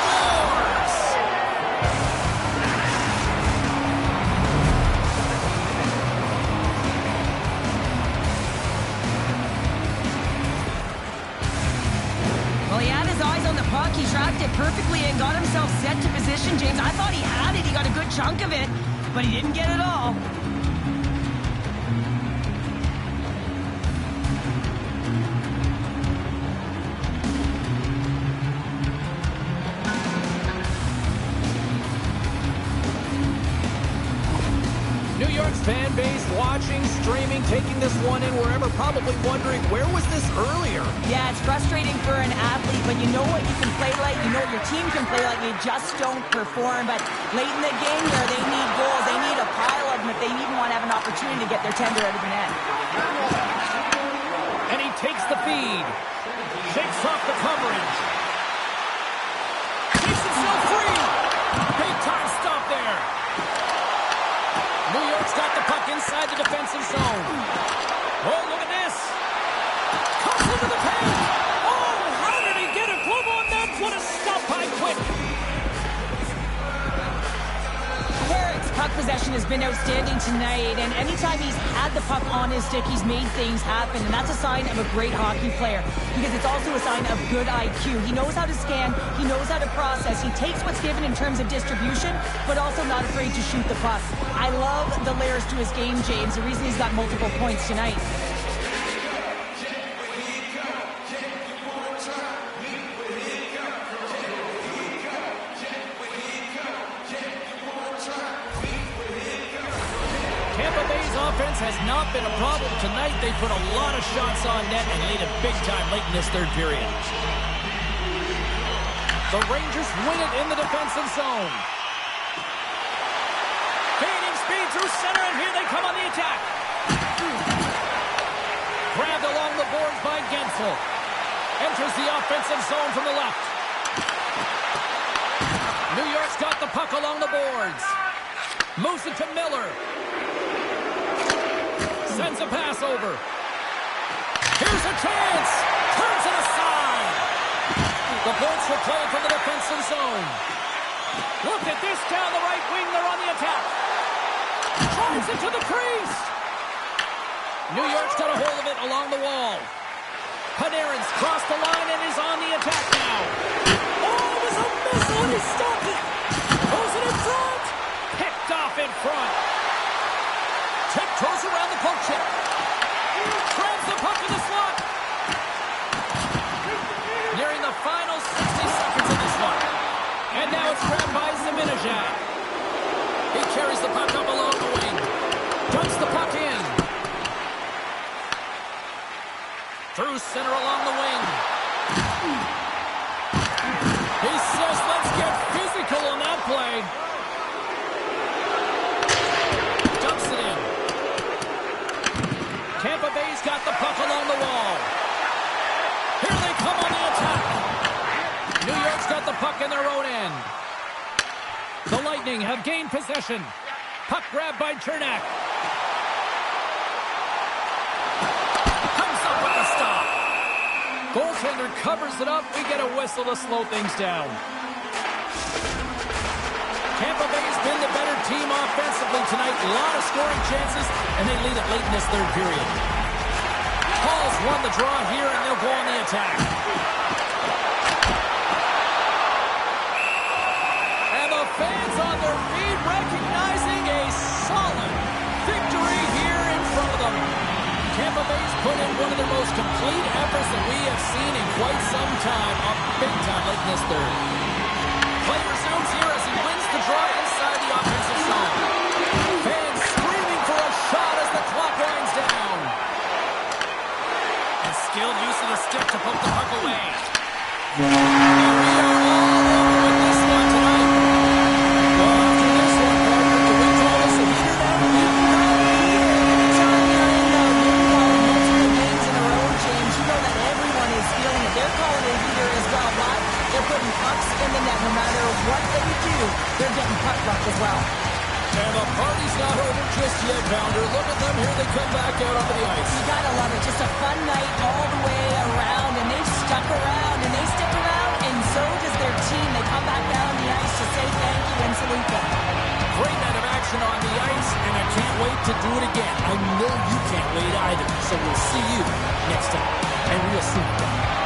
Well, he had his eyes on the puck. He tracked it perfectly and got himself set to position, James. I thought he had it. He got a good chunk of it, but he didn't get it all. New New York's fan base watching, streaming, taking this one in wherever, probably wondering, where was this earlier? Yeah, it's frustrating for an athlete, but you know what you can play like, you know what your team can play like, you just don't perform. But late in the game here, they need goals. They need a pile of them if they even want to have an opportunity to get their tender out of the net. And he takes the feed. Shakes off the coverage. Takes himself free. Big time stop there. New York's got the puck inside the defensive zone. Oh, look at this. Comes into the paint. Oh, how did he get a glove on that? What a stop by Quick. Herrick's puck possession has been outstanding tonight, and anytime he's had the puck on his stick, he's made things happen, and that's a sign of a great hockey player, because it's also a sign of good IQ. He knows how to scan, he knows how to process, he takes what's given in terms of distribution, but also not afraid to shoot the puck. I love the layers to his game, James, the reason he's got multiple points tonight. Tampa Bay's offense has not been a problem tonight. They put a lot of shots on net and lead it big time late in this third period. The Rangers win it in the defensive zone. Gaining speed through center, and here they come on the attack. Grabbed along the boards by Gensel. Enters the offensive zone from the left. New York's got the puck along the boards. Moves it to Miller. Sends a pass over. Here's a chance. Turns it aside. The points will play from the defensive zone. Look at this down the right wing. They're on the attack. Drives it to the crease. New York's got a hold of it along the wall. Panarin's crossed the line and is on the attack now. Oh, it was a missile and he stopped it. Goes it in front. Picked off in front. Tiptoes around the poke check. Grabs the puck in the slot. Nearing the final 60 seconds of this one. And now it's grabbed by Zibanejad. He carries the puck up along the wing. Dumps the puck in. Through center along the wing. He says, let's get physical on that play. Dumps it in. Tampa Bay's got the puck along the wall. Here they come on the attack. New York's got the puck in their own end. The Lightning have gained possession. Puck grabbed by Cernak. Comes up with the stop. Goaltender covers it up. We get a whistle to slow things down. Tampa Bay's been the better team offensively tonight. A lot of scoring chances, and they lead it late in this third period. Paul's won the draw here, and they'll go on the attack. And the fans on their feet recognizing a solid victory here in front of them. Tampa Bay's put in one of the most complete efforts that we have seen in quite some time. A big time late in this third. Play resumes here as he wins the draw inside the offensive zone. Fans screaming for a shot as the clock winds down. And skilled use of the stick to poke the puck away. And we are all over with this one tonight. Well, after this one, partner, do we call this a heater now? Anytime you're in the multiple games in a row, James, you know that everyone is feeling it. They're calling it a heater as well. Why? They're putting pucks in the net. No matter what they do, they're getting puck luck as well. And the party's not over just yet, Pounder. Look at them. Here they come back out onto the ice. You gotta love it. Just a fun night all the way around, and they've stuck around, and they stick around, and so does their team. They come back down on the ice to say thank you and salute them. Great night of action on the ice, and I can't wait to do it again. I know you can't wait either. So we'll see you next time, and real soon.